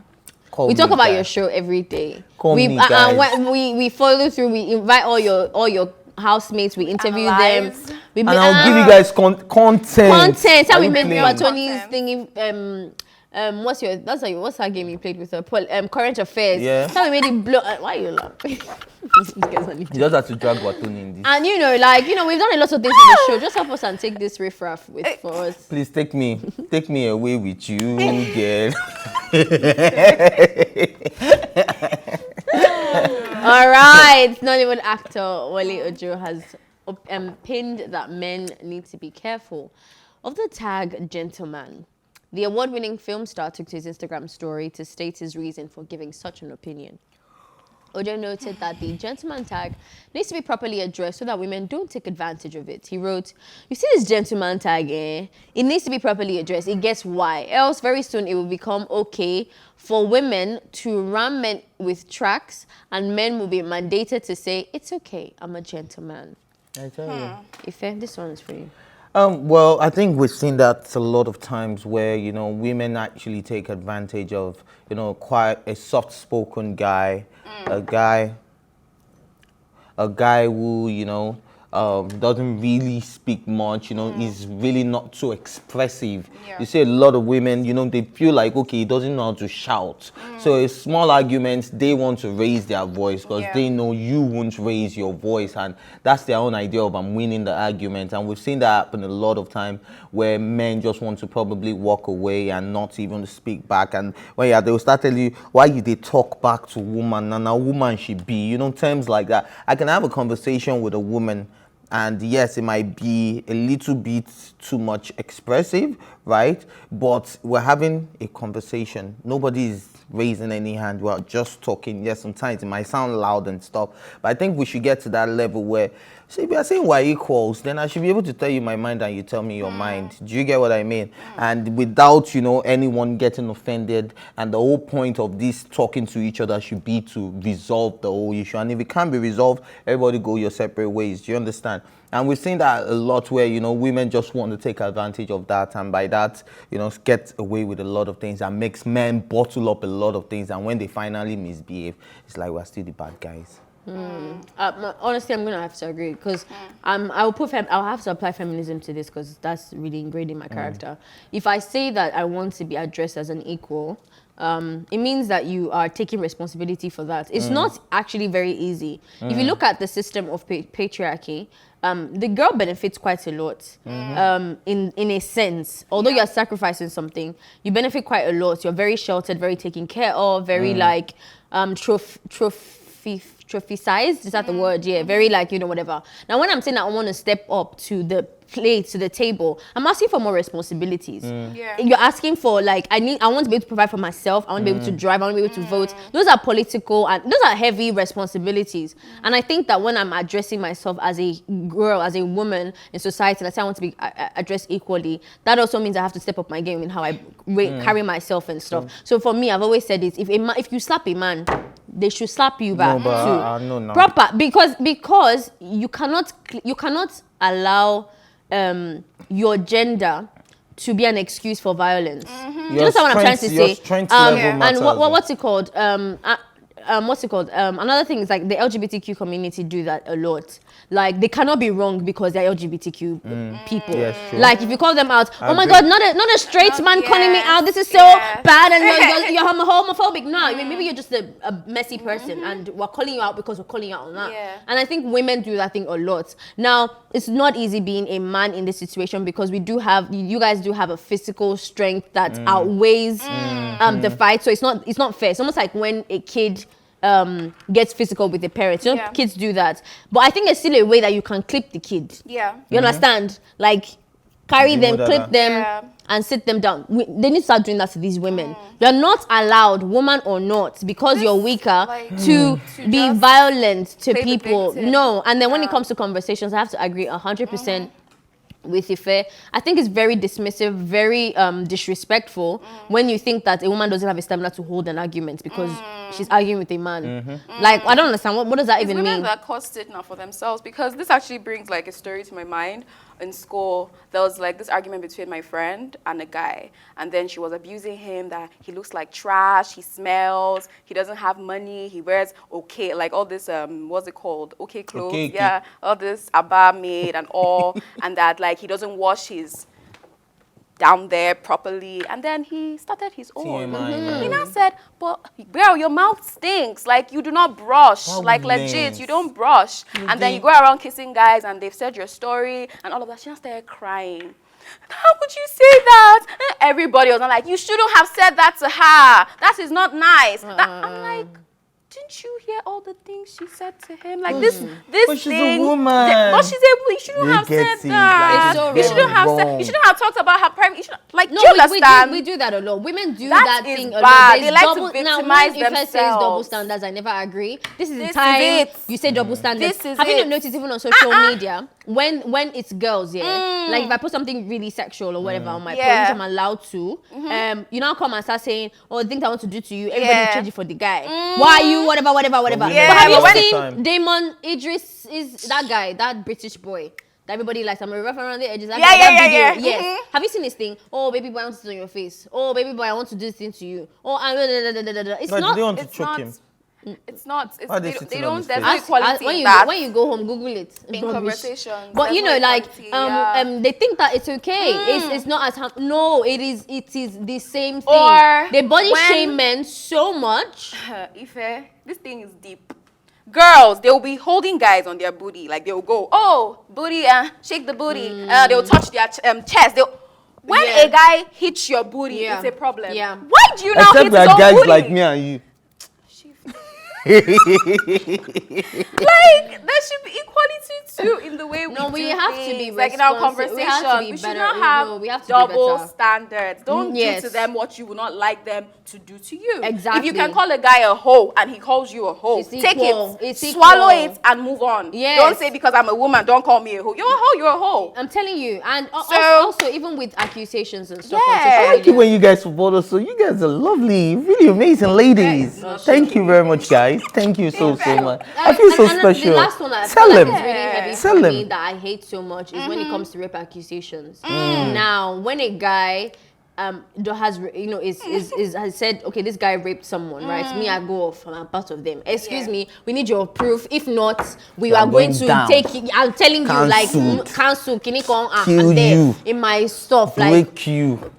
Speaker 2: Call
Speaker 1: We
Speaker 2: me
Speaker 1: talk about
Speaker 2: guy.
Speaker 1: your show every day.
Speaker 2: Call
Speaker 1: we
Speaker 2: me guys.
Speaker 1: when we follow through. We invite all your housemates. We interview them.
Speaker 3: Analyze.
Speaker 1: We
Speaker 2: And I'll give you guys content.
Speaker 1: content. How
Speaker 2: Are
Speaker 1: we
Speaker 2: you
Speaker 1: made
Speaker 2: playing?
Speaker 1: Batoni's
Speaker 3: Content.
Speaker 1: thingy what's that game you played with her? Current affairs.
Speaker 2: Yeah.
Speaker 1: How we made it blow. Why are you laughing?
Speaker 2: You just have to drag Watoni in this.
Speaker 1: And we've done a lot of things for the show. Just help us and take this riffraff for us.
Speaker 2: Please take me away with you, girl.
Speaker 1: All right, Nollywood actor Wale Ojo has pinned that men need to be careful of the tag gentleman. The award-winning film star took to his Instagram story to state his reason for giving such an opinion. Ojo noted that the gentleman tag needs to be properly addressed so that women don't take advantage of it. He wrote, "You see this gentleman tag, It needs to be properly addressed. It gets why. Else, very soon it will become okay for women to ram men with tracks and men will be mandated to say, it's okay, I'm a gentleman."
Speaker 2: I tell you.
Speaker 1: Ife, this one is for you.
Speaker 2: Well, I think we've seen that a lot of times where, women actually take advantage of, quite a soft-spoken guy, a guy who, doesn't really speak much, is really not so expressive.
Speaker 3: Yeah.
Speaker 2: You see a lot of women, they feel like, okay, he doesn't know how to shout. So a small arguments, they want to raise their voice because they know you won't raise your voice, and that's their own idea of I'm winning the argument. And we've seen that happen a lot of time where men just want to probably walk away and not even speak back. And they will start telling you, why you they talk back to woman, and a woman should be, terms like that. I can have a conversation with a woman, and yes, it might be a little bit too much expressive, right? But we're having a conversation. Nobody is raising any hand. We're just talking. Yes, sometimes it might sound loud and stuff, but I think we should get to that level where, see, if you're saying we're equals, then I should be able to tell you my mind and you tell me your mind. Do you get what I mean? And without, anyone getting offended. And the whole point of this talking to each other should be to resolve the whole issue. And if it can't be resolved, everybody go your separate ways. Do you understand? And we've seen that a lot where, women just want to take advantage of that. And by that, get away with a lot of things and makes men bottle up a lot of things. And when they finally misbehave, it's like we're still the bad guys.
Speaker 1: Honestly, I'm gonna have to agree because I'll have to apply feminism to this because that's really ingrained in my character. If I say that I want to be addressed as an equal, it means that you are taking responsibility for that. It's not actually very easy. If you look at the system of patriarchy, the girl benefits quite a lot. In a sense, although you're sacrificing something, you benefit quite a lot. You're very sheltered, very taken care of, very trophy-sized, is that the word? Yeah, very whatever. Now, when I'm saying that I want to step up to the plate, to the table, I'm asking for more responsibilities. You're asking for I want to be able to provide for myself. I want to be able to drive. I want to be able to vote. Those are political and those are heavy responsibilities. And I think that when I'm addressing myself as a girl, as a woman in society, and I say I want to be addressed equally, that also means I have to step up my game in how I carry myself and stuff. So for me, I've always said this: if you slap a man, they should slap you back too.
Speaker 2: No.
Speaker 1: Proper, because you cannot allow your gender to be an excuse for violence. You understand what I'm trying to say? And what's it called? Another thing is the LGBTQ community do that a lot. They cannot be wrong because they're LGBTQ people.
Speaker 2: Yes, true.
Speaker 1: If you call them out, oh my God, not a straight man calling me out. This is so bad, and you're homophobic. No, maybe you're just a messy person, and we're calling you out because we're calling you out on that. And I think women do that thing a lot. Now, it's not easy being a man in this situation because you guys do have a physical strength that outweighs the fight. So it's not fair. It's almost like when a kid gets physical with the parents. Kids do that. But I think there's still a way that you can clip the kid.
Speaker 3: Yeah.
Speaker 1: You understand? Carry them, clip them, and sit them down. They need to start doing that to these women. You're not allowed, woman or not, because you're weaker, to be violent to people. No. And then when it comes to conversations, I have to agree 100%. With Ife, I think it's very dismissive, very disrespectful when you think that a woman doesn't have a stamina to hold an argument because she's arguing with a man. I don't understand. What does that even mean?
Speaker 3: Women that caused it now for themselves, because this actually brings a story to my mind. In school, there was this argument between my friend and a guy, and then she was abusing him that he looks like trash, he smells, he doesn't have money, he wears all this what's it called, clothes, all this Abba made and all, and that he doesn't wash his down there properly, and then he started his own.
Speaker 2: TMI,
Speaker 3: He now said, but girl, your mouth stinks, like you do not brush, like
Speaker 2: Problems.
Speaker 3: legit, you don't brush. And then you go around kissing guys and they've said your story and all of that. She now started crying. How would you say that? And everybody was like, you shouldn't have said that to her. That is not nice. I'm like, didn't you hear all the things she said to him? Like this
Speaker 2: But she's
Speaker 3: thing.
Speaker 2: a woman.
Speaker 3: But she's a. You shouldn't have said that.
Speaker 1: Like,
Speaker 3: You shouldn't have said.
Speaker 2: wrong.
Speaker 3: You shouldn't have talked about her private. You should, like,
Speaker 1: No,
Speaker 3: do you
Speaker 1: we
Speaker 3: understand?
Speaker 1: do that a lot. Women do
Speaker 3: That
Speaker 1: that
Speaker 3: is
Speaker 1: thing a lot.
Speaker 3: bad.
Speaker 1: There's
Speaker 3: They like to
Speaker 1: double,
Speaker 3: victimize
Speaker 1: now, when Ife says double
Speaker 3: themselves.
Speaker 1: standards, I never agree. This is the
Speaker 3: This is
Speaker 1: time
Speaker 3: it.
Speaker 1: you say double standards.
Speaker 3: This is
Speaker 1: Have you
Speaker 3: it.
Speaker 1: not noticed even on social media, when it's girls, like if I put something really sexual or whatever on my page, which I'm allowed to, you now come and start saying, oh, the things I want to do to you, everybody will change it for the guy. Why you, whatever.
Speaker 3: Yeah,
Speaker 1: But
Speaker 3: but
Speaker 1: have
Speaker 3: when-
Speaker 1: you seen Damon Idris is that guy, that British boy? That everybody likes. I'm a rough around the edges. That video. Yes. Have you seen this thing? Oh, baby boy, I want to sit on your face. Oh, baby boy, I want to do this thing to you. Oh, it's
Speaker 2: But
Speaker 1: not.
Speaker 2: they want to
Speaker 3: It's
Speaker 2: choke
Speaker 3: not.
Speaker 2: him.
Speaker 3: It's not. It's,
Speaker 2: Why are they
Speaker 3: they
Speaker 2: sitting
Speaker 3: don't.
Speaker 2: on his
Speaker 3: There's
Speaker 2: face?
Speaker 3: no equality
Speaker 1: when
Speaker 3: in
Speaker 1: you
Speaker 3: that.
Speaker 1: when you go home, Google it.
Speaker 3: In
Speaker 1: Rubbish.
Speaker 3: conversations,
Speaker 1: But you know,
Speaker 3: there's no
Speaker 1: like
Speaker 3: equality,
Speaker 1: they think that it's okay. It's not as no. It is the same thing.
Speaker 3: Or
Speaker 1: they body
Speaker 3: when-
Speaker 1: shame men so much.
Speaker 3: Ife, this thing is deep. Girls, they'll be holding guys on their booty. Like they'll go, oh, booty, shake the booty. They'll touch their chest. When
Speaker 1: Yeah.
Speaker 3: a guy hits your booty,
Speaker 1: Yeah.
Speaker 3: it's a problem.
Speaker 1: Yeah.
Speaker 3: Why do you now
Speaker 2: Except
Speaker 3: hit
Speaker 2: that
Speaker 3: his own
Speaker 2: guys
Speaker 3: booty?
Speaker 2: like me and you.
Speaker 3: Like, there should be equality too in the way we
Speaker 1: No,
Speaker 3: do
Speaker 1: we have to be
Speaker 3: things. Like in our
Speaker 1: responsive. We
Speaker 3: conversation,
Speaker 1: have to be
Speaker 3: we should
Speaker 1: better.
Speaker 3: not
Speaker 1: No,
Speaker 3: have
Speaker 1: we have to be
Speaker 3: double
Speaker 1: better.
Speaker 3: standards. Don't
Speaker 1: Yes.
Speaker 3: do to them what you would not like them to do to you.
Speaker 1: Exactly.
Speaker 3: If you can call a guy a hoe and he calls you a hoe,
Speaker 1: It's
Speaker 3: take
Speaker 1: equal.
Speaker 3: it,
Speaker 1: It's
Speaker 3: swallow
Speaker 1: equal.
Speaker 3: it, and move on.
Speaker 1: Yes.
Speaker 3: Don't say because I'm a woman, don't call me a hoe. You're a hoe. You're a hoe.
Speaker 1: I'm telling you, and
Speaker 3: So-
Speaker 1: also even with accusations and stuff
Speaker 3: Yeah.
Speaker 1: on social
Speaker 2: I like
Speaker 1: media.
Speaker 2: it when you guys support us. So you guys are lovely, really amazing ladies. Thank you very much, guys. Thank you so much. I feel so
Speaker 1: And
Speaker 2: special.
Speaker 1: the last one I
Speaker 2: Tell
Speaker 1: feel like
Speaker 2: them.
Speaker 1: is really heavy
Speaker 2: Tell
Speaker 1: for
Speaker 2: them.
Speaker 1: me that I hate so much is when it comes to rape accusations. Now, when a guy has said, okay, this guy raped someone, right? Me, I go off, I'm part of them. Excuse me, we need your proof. If not, we are going to
Speaker 2: down.
Speaker 1: take it. I'm telling you, like,
Speaker 2: Cancelled.
Speaker 1: cancel,
Speaker 2: Kill
Speaker 1: I'm there
Speaker 2: you.
Speaker 1: in my stuff. Like,
Speaker 2: Break you.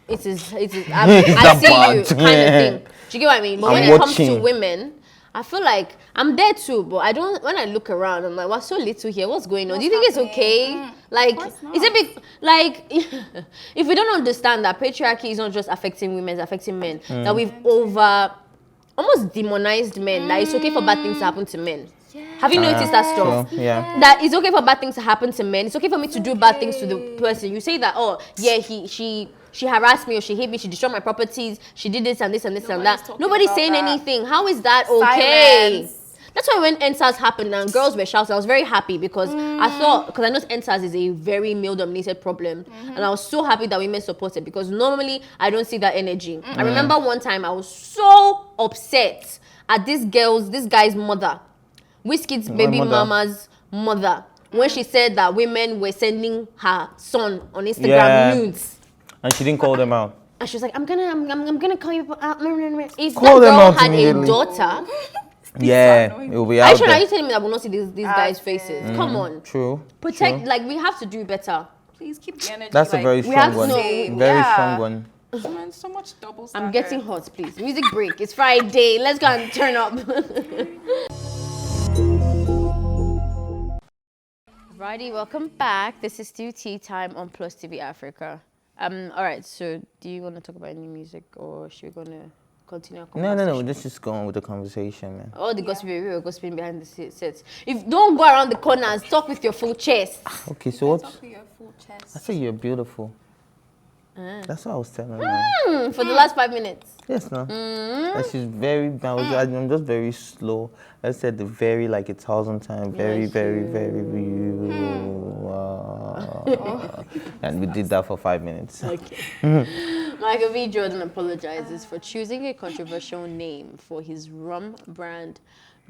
Speaker 1: it is, I see you
Speaker 2: bad.
Speaker 1: kind of thing. Do you get what I mean? But
Speaker 2: I'm
Speaker 1: when it comes to
Speaker 2: watching.
Speaker 1: women, I feel like I'm there too, but I don't. When I look around, I'm like, what's so little here? What's going on? Do you think it's okay? Like, it's a bit like if we don't understand that patriarchy is not just affecting women, it's affecting men. That we've almost demonized men. That it's okay for bad things to happen to men. Have you noticed that stuff?
Speaker 2: So, yeah.
Speaker 1: That it's okay for bad things to happen to men. It's okay for me to do bad things to the person. You say that, oh yeah, she harassed me or she hit me, she destroyed my properties, she did this and this and this and that.
Speaker 3: talking
Speaker 1: Nobody's
Speaker 3: about
Speaker 1: saying
Speaker 3: that.
Speaker 1: anything. How is that okay?
Speaker 3: Silence.
Speaker 1: That's why when NSAS happened and girls were shouting, I was very happy because I thought, because I know NSAS is a very male-dominated problem, and I was so happy that women supported because normally I don't see that energy. I remember one time I was so upset at this guy's mother, Wizkid's baby
Speaker 2: mother?
Speaker 1: mama's mother, when she said that women were sending her son on Instagram
Speaker 2: Yeah.
Speaker 1: nudes.
Speaker 2: And she didn't call them out.
Speaker 1: And she was like, I'm gonna call you out. If
Speaker 2: Call
Speaker 1: that
Speaker 2: them
Speaker 1: girl
Speaker 2: out
Speaker 1: had a
Speaker 2: immediately.
Speaker 1: daughter,
Speaker 2: Yeah, it will be
Speaker 1: are
Speaker 2: out
Speaker 1: you sure? Are
Speaker 2: there.
Speaker 1: you telling me that we'll not see these guys' faces? Come on,
Speaker 2: True.
Speaker 1: protect.
Speaker 2: True.
Speaker 1: Like we have to do better.
Speaker 3: Please keep the energy.
Speaker 2: That's a
Speaker 3: like,
Speaker 2: very
Speaker 1: we have
Speaker 2: strong
Speaker 1: to
Speaker 2: one.
Speaker 1: know-
Speaker 2: Very
Speaker 3: yeah.
Speaker 2: strong one.
Speaker 3: Man, so much double
Speaker 1: I'm
Speaker 3: standard.
Speaker 1: getting hot, please. Music break. It's Friday. Let's go and turn up. Righty, welcome back. This is still tea time on PlusTvAfrica. All right. So, do you want to talk about any music, or should we gonna continue our
Speaker 2: No,
Speaker 1: conversation?
Speaker 2: let's just go on with the conversation, man.
Speaker 1: All the gossip, we were gossiping behind the sets. If don't go around the corners, talk with your full chest.
Speaker 2: Okay, so what?
Speaker 3: Talk to your full chest.
Speaker 2: I say you're beautiful. That's what I was telling her.
Speaker 1: For the last 5 minutes.
Speaker 2: Yes, no. And she's very, I'm just very slow. I said the very like 1,000 times. Very, very, very beautiful. And we did that for 5 minutes.
Speaker 1: Okay. Michael V. Jordan apologizes for choosing a controversial name for his rum brand,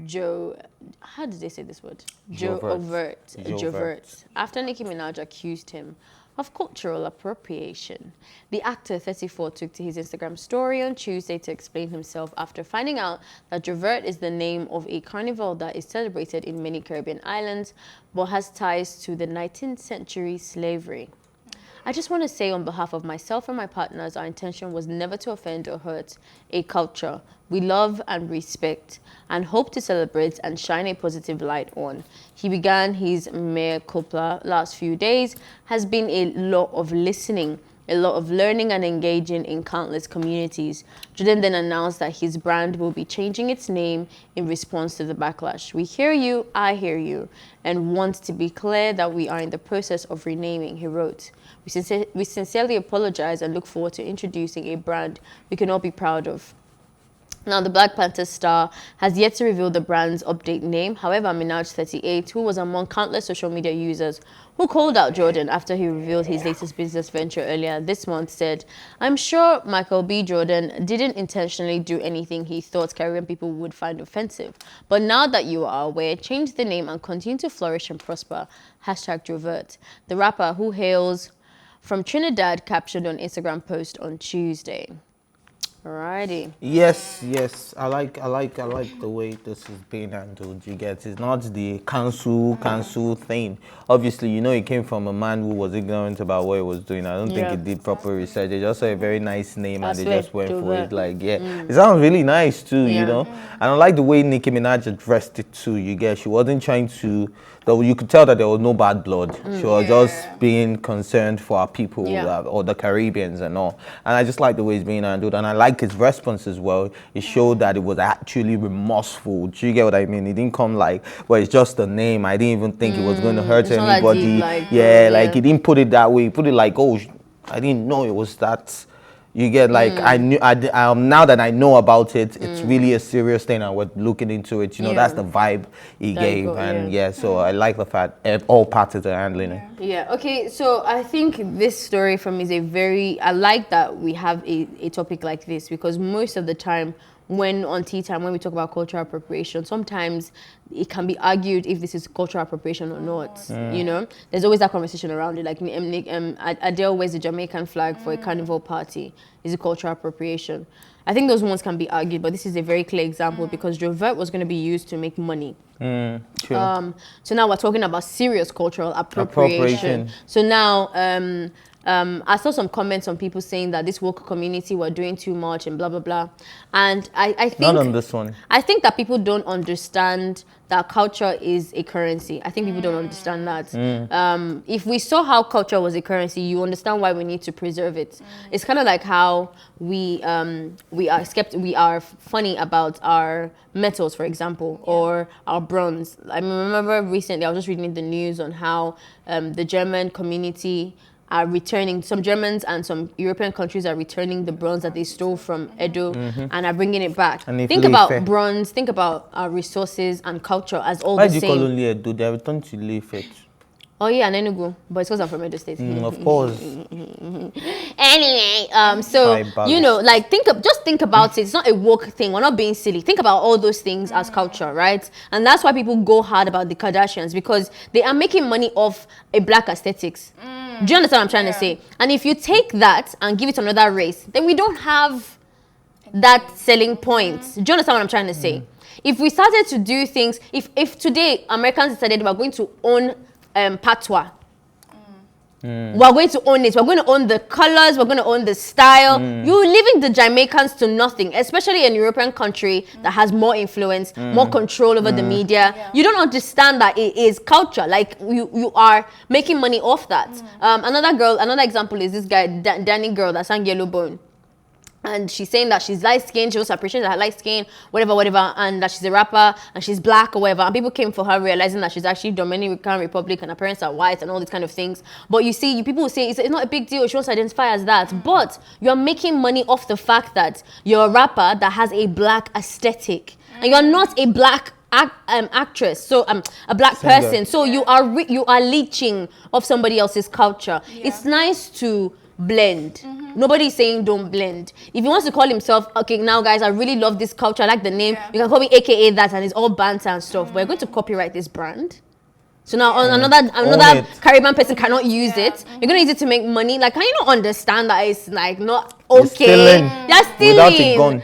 Speaker 1: Joe. How did they say this word? Joe Overt. Jovert. After Nicki Minaj accused him of cultural appropriation. The actor, 34, took to his Instagram story on Tuesday to explain himself after finding out that Jovert is the name of a carnival that is celebrated in many Caribbean islands, but has ties to the 19th century slavery. I just want to say on behalf of myself and my partners, our intention was never to offend or hurt a culture we love and respect and hope to celebrate and shine a positive light on. He began his mea culpa last few days. Has been a lot of listening, a lot of learning and engaging in countless communities. Jordan then announced that his brand will be changing its name in response to the backlash. We hear you, I hear you, and want to be clear that we are in the process of renaming, he wrote. We sincerely apologize and look forward to introducing a brand we can all be proud of. Now, the Black Panther star has yet to reveal the brand's update name. However, Minaj 38, who was among countless social media users who called out Jordan after he revealed his latest business venture earlier this month, said, I'm sure Michael B. Jordan didn't intentionally do anything he thought Caribbean people would find offensive. But now that you are aware, change the name and continue to flourish and prosper. #Jovert. The rapper, who hails from Trinidad, captioned on Instagram post on Tuesday. Alrighty.
Speaker 2: Yes, I like the way this is being handled. You get, it's not the cancel thing. Obviously, you know, it came from a man who was ignorant about what he was doing. I don't think he did proper research. They just saw a very nice name and they just went for it. Like, it sounds really nice too, you know. And I like the way Nicki Minaj addressed it too. You get, she wasn't trying to. Though you could tell that there was no bad blood. She was just being concerned for our people or the Caribbeans and all. And I just like the way it's being handled. And I like his response as well. It showed that it was actually remorseful. Do you get what I mean? It didn't come like, well, it's just a name. I didn't even think it was going to hurt anybody.
Speaker 1: Like,
Speaker 2: like he didn't put it that way. He put it like, oh, I didn't know it was that. You get, like, I knew, now that I know about it, it's really a serious thing and we're looking into it. You know, that's the vibe he gave. And so I like the fact all parties are handling it.
Speaker 1: Yeah, okay, so I think this story from is I like that we have a topic like this, because most of the time when on Tea Time, when we talk about cultural appropriation, sometimes it can be argued if this is cultural appropriation or not. You know, there's always that conversation around it. Like Adele wears a Jamaican flag for a carnival party. Is it cultural appropriation? I think those ones can be argued, but this is a very clear example because Jovert was going to be used to make money.
Speaker 2: True.
Speaker 1: So now we're talking about serious cultural appropriation. So now I saw some comments on people saying that this woke community were doing too much and blah, blah, blah. And I think... Not
Speaker 2: on this one.
Speaker 1: I think that people don't understand that culture is a currency. I think people don't understand that. If we saw how culture was a currency, you understand why we need to preserve it. It's kind of like how we are funny about our metals, for example, or our bronze. I remember recently I was just reading the news on how the German community are returning, some Germans and some European countries are returning the bronze that they stole from Edo and are bringing it back. And think about bronze, think about our resources and culture as all the same.
Speaker 2: Why do you call only Edo? They returned to Ife.
Speaker 1: Oh yeah, and Enugu, but it's because I'm from Edo State.
Speaker 2: Of course.
Speaker 1: Anyway, so you know, like just think about it. It's not a woke thing. We're not being silly. Think about all those things as culture, right? And that's why people go hard about the Kardashians, because they are making money off a black aesthetics. Do you understand what I'm trying to say? And if you take that and give it to another race, then we don't have that selling point. Do you understand what I'm trying to say? If we started to do things, if today Americans decided we're going to own patois, we're going to own it. We're going to own the colors. We're going to own the style. You're leaving the Jamaicans to nothing, especially in a European country that has more influence, more control over the media. You don't understand that it is culture. Like you are making money off that. Another example is this guy, Danny girl that sang Yellow Bone. And she's saying that she's light-skinned, she wants to appreciate her light skin, whatever, and that she's a rapper, and she's black or whatever. And people came for her realizing that she's actually Dominican Republic and her parents are white and all these kind of things. But you see, people will say it's not a big deal, she wants to identify as that. But you're making money off the fact that you're a rapper that has a black aesthetic. And you're not a black actress, so a black person. So you are leeching off somebody else's culture. It's nice to blend. Nobody's saying don't blend. If he wants to call himself, okay, now guys, I really love this culture, I like the name, you can call me AKA that, and it's all banter and stuff, but you're going to copyright this brand. So now another Caribbean person cannot use it. You're going to use it to make money. Like, can you not understand that it's like not Okay, you're
Speaker 2: without a
Speaker 1: stealing.
Speaker 2: gun.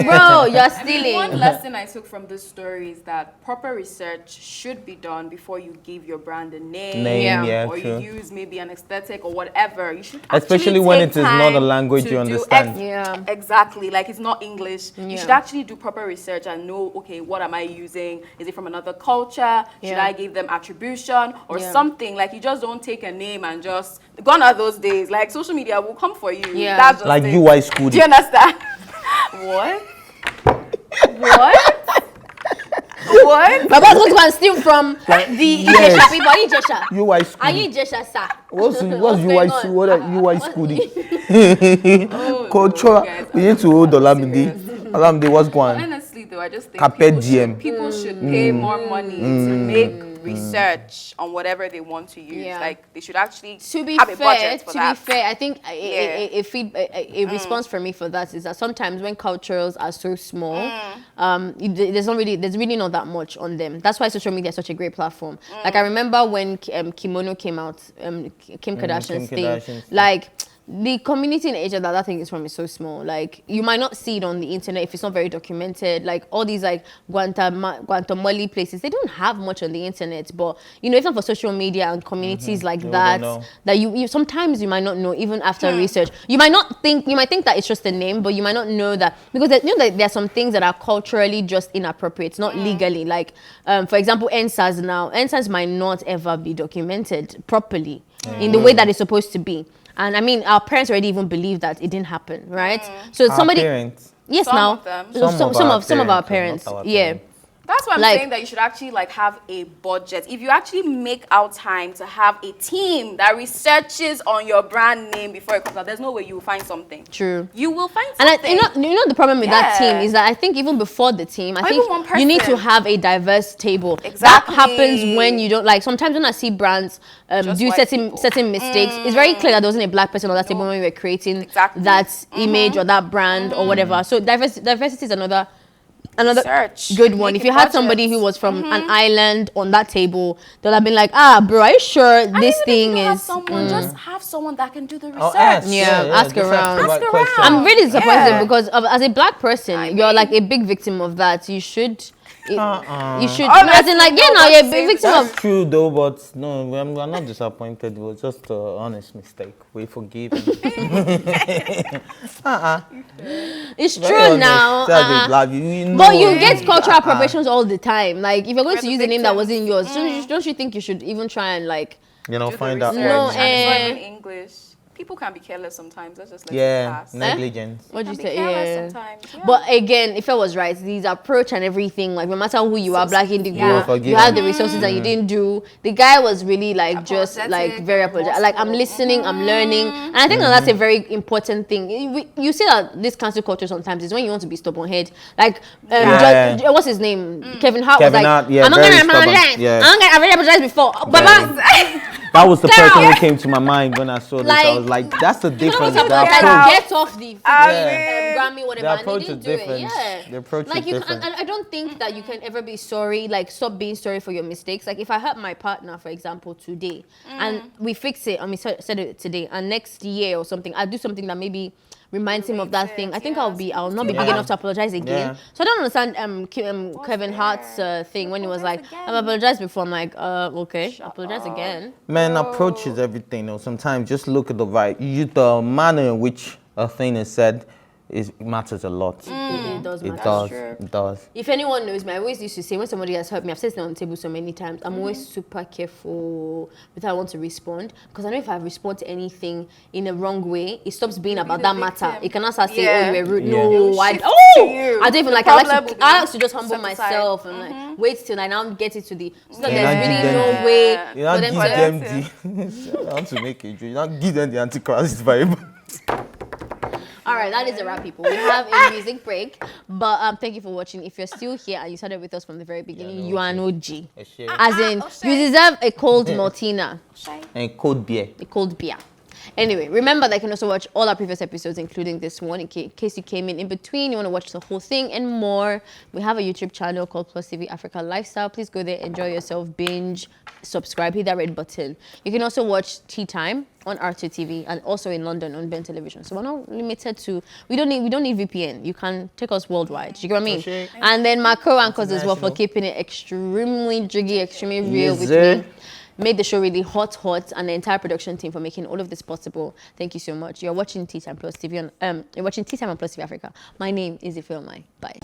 Speaker 1: Bro, you're stealing.
Speaker 3: One lesson I took from this story is that proper research should be done before you give your brand a name, or
Speaker 2: true.
Speaker 3: you use maybe an aesthetic or whatever. You should
Speaker 2: Especially when it is not a language you understand.
Speaker 3: Exactly, like it's not English. You should actually do proper research and know, okay, what am I using? Is it from another culture? Should I give them attribution or something? Like, you just don't take a name and just, gone are those days. Like, social media will come for you. That's just
Speaker 2: like
Speaker 3: it.
Speaker 2: UI school.
Speaker 3: Do you understand? What? What?
Speaker 1: Baba's going to go and steal from the Ijesha people. Are you Ijesha?
Speaker 2: UI school.
Speaker 1: Are you Ijesha, sir?
Speaker 2: What's UI school? What are UI school? Culture. We need to hold Olamide. Olamide, what's going on?
Speaker 3: Honestly, though, I just think people should pay more money to make research on whatever they want to use. Like, they should actually have a budget for that.
Speaker 1: To be fair, I think a response for me for that is that sometimes when cultures are so small, there's really not that much on them. That's why social media is such a great platform. Like, I remember when Kimono came out, Kim Kardashian's thing, like, the community in Asia that thing is from is so small. Like, you might not see it on the internet if it's not very documented. Like, all these like Guantamole places, they don't have much on the internet. But even for social media and communities like that you sometimes you might not know even after research. You might think that it's just a name, but you might not know that, because that there are some things that are culturally just inappropriate, not legally. Like, for example, NSAS might not ever be documented properly in the way that it's supposed to be. And I mean, our parents already even believe that it didn't happen, right? So
Speaker 2: Parents.
Speaker 1: Yes,
Speaker 3: some
Speaker 1: now
Speaker 3: of them.
Speaker 1: Some of our parents,
Speaker 3: That's why I'm saying that you should actually have a budget. If you actually make out time to have a team that researches on your brand name before it comes out, there's no way you will find something.
Speaker 1: True.
Speaker 3: You will find something.
Speaker 1: And the problem with that team is that I think even before the team, I think you need to have a diverse table.
Speaker 3: Exactly.
Speaker 1: That happens when you don't, like, sometimes when I see brands do certain mistakes, it's very clear that there wasn't a black person on that table when we were creating that image or that brand or whatever. So diversity is another good one. If you had somebody who was from an island on that table, they'll have been like, bro, are you sure this thing is...
Speaker 3: Just have someone that can do the research.
Speaker 1: Ask around. I'm really disappointed because as a black person, you're like a big victim of that. You should... You should, as in, like, you're a big victim of...
Speaker 2: That's true though, but no, we're not disappointed. It was just an honest mistake. We forgive him.
Speaker 1: It's true now.
Speaker 2: But
Speaker 1: you get cultural appropriations all the time. Like, if you're going to use a name that wasn't yours, don't you think you should even try and, like...
Speaker 2: find out.
Speaker 3: No, in English. People can be careless sometimes. Let's just let it pass.
Speaker 2: Negligence.
Speaker 1: What do you say?
Speaker 3: Sometimes.
Speaker 1: But again, if I was right, these approach and everything, like, no matter who you are, Black Indigo, you have the resources that you didn't do. The guy was really like just like very apologetic. Like, I'm listening, I'm learning, and I think that's a very important thing. You see that this cancel culture sometimes is when you want to be stubborn head. Like, what's his name? Kevin Hart was like, I'm not gonna apologize. I've already apologized before. Baba.
Speaker 2: That was the person who came to my mind when I saw this. I was like, that's the difference.
Speaker 1: Get off the Grammy, whatever.
Speaker 2: The approach is different. The approach is different.
Speaker 1: I don't think that you can ever be sorry, like, stop being sorry for your mistakes. Like, if I hurt my partner, for example, today, and we fix it, and we said it today, and next year or something, I'll do something that maybe reminds him of that thing. I think I'll not be big enough to apologize again. So I don't understand Kevin Hart's thing when he was like, I've apologized before. I'm like, okay, apologize again.
Speaker 2: Man, approach is everything. Sometimes just look at the manner in which a thing is said. It matters a lot.
Speaker 1: It does matter.
Speaker 2: It does.
Speaker 1: If anyone knows me, I always used to say when somebody has hurt me, I've said it on the table so many times, I'm always super careful with how I want to respond, because I know if I respond to anything in a wrong way, it stops being about that matter. It cannot start saying, oh, you were rude. No, I don't even like. I like to just humble myself and like wait till I now get it to the. So that there's really no way for them to.
Speaker 2: I want to make it. You don't give them the Antichrist vibe.
Speaker 1: All right, that is a wrap, people. We have a music break, but thank you for watching. If you're still here and you started with us from the very beginning, you are an OG. As in, you deserve a cold Maltina.
Speaker 2: And cold beer.
Speaker 1: A cold beer. Anyway, remember that you can also watch all our previous episodes, including this one, in case you came in between, you want to watch the whole thing and more. We have a YouTube channel called PlusTvAfrica Lifestyle. Please go there, enjoy yourself, binge, subscribe, hit that red button. You can also watch Tea Time on R2 TV and also in London on Ben Television. So we're not limited to, we don't need VPN. You can take us worldwide. You get what I mean?
Speaker 2: Okay.
Speaker 1: And then my co-anchors as well for keeping it extremely jiggy, extremely real with me. Made the show really hot, and the entire production team for making all of this possible. Thank you so much. You're watching Tea Time Plus TV on you're watching Tea Time on PlusTvAfrica. My name is Ifeomai. Bye.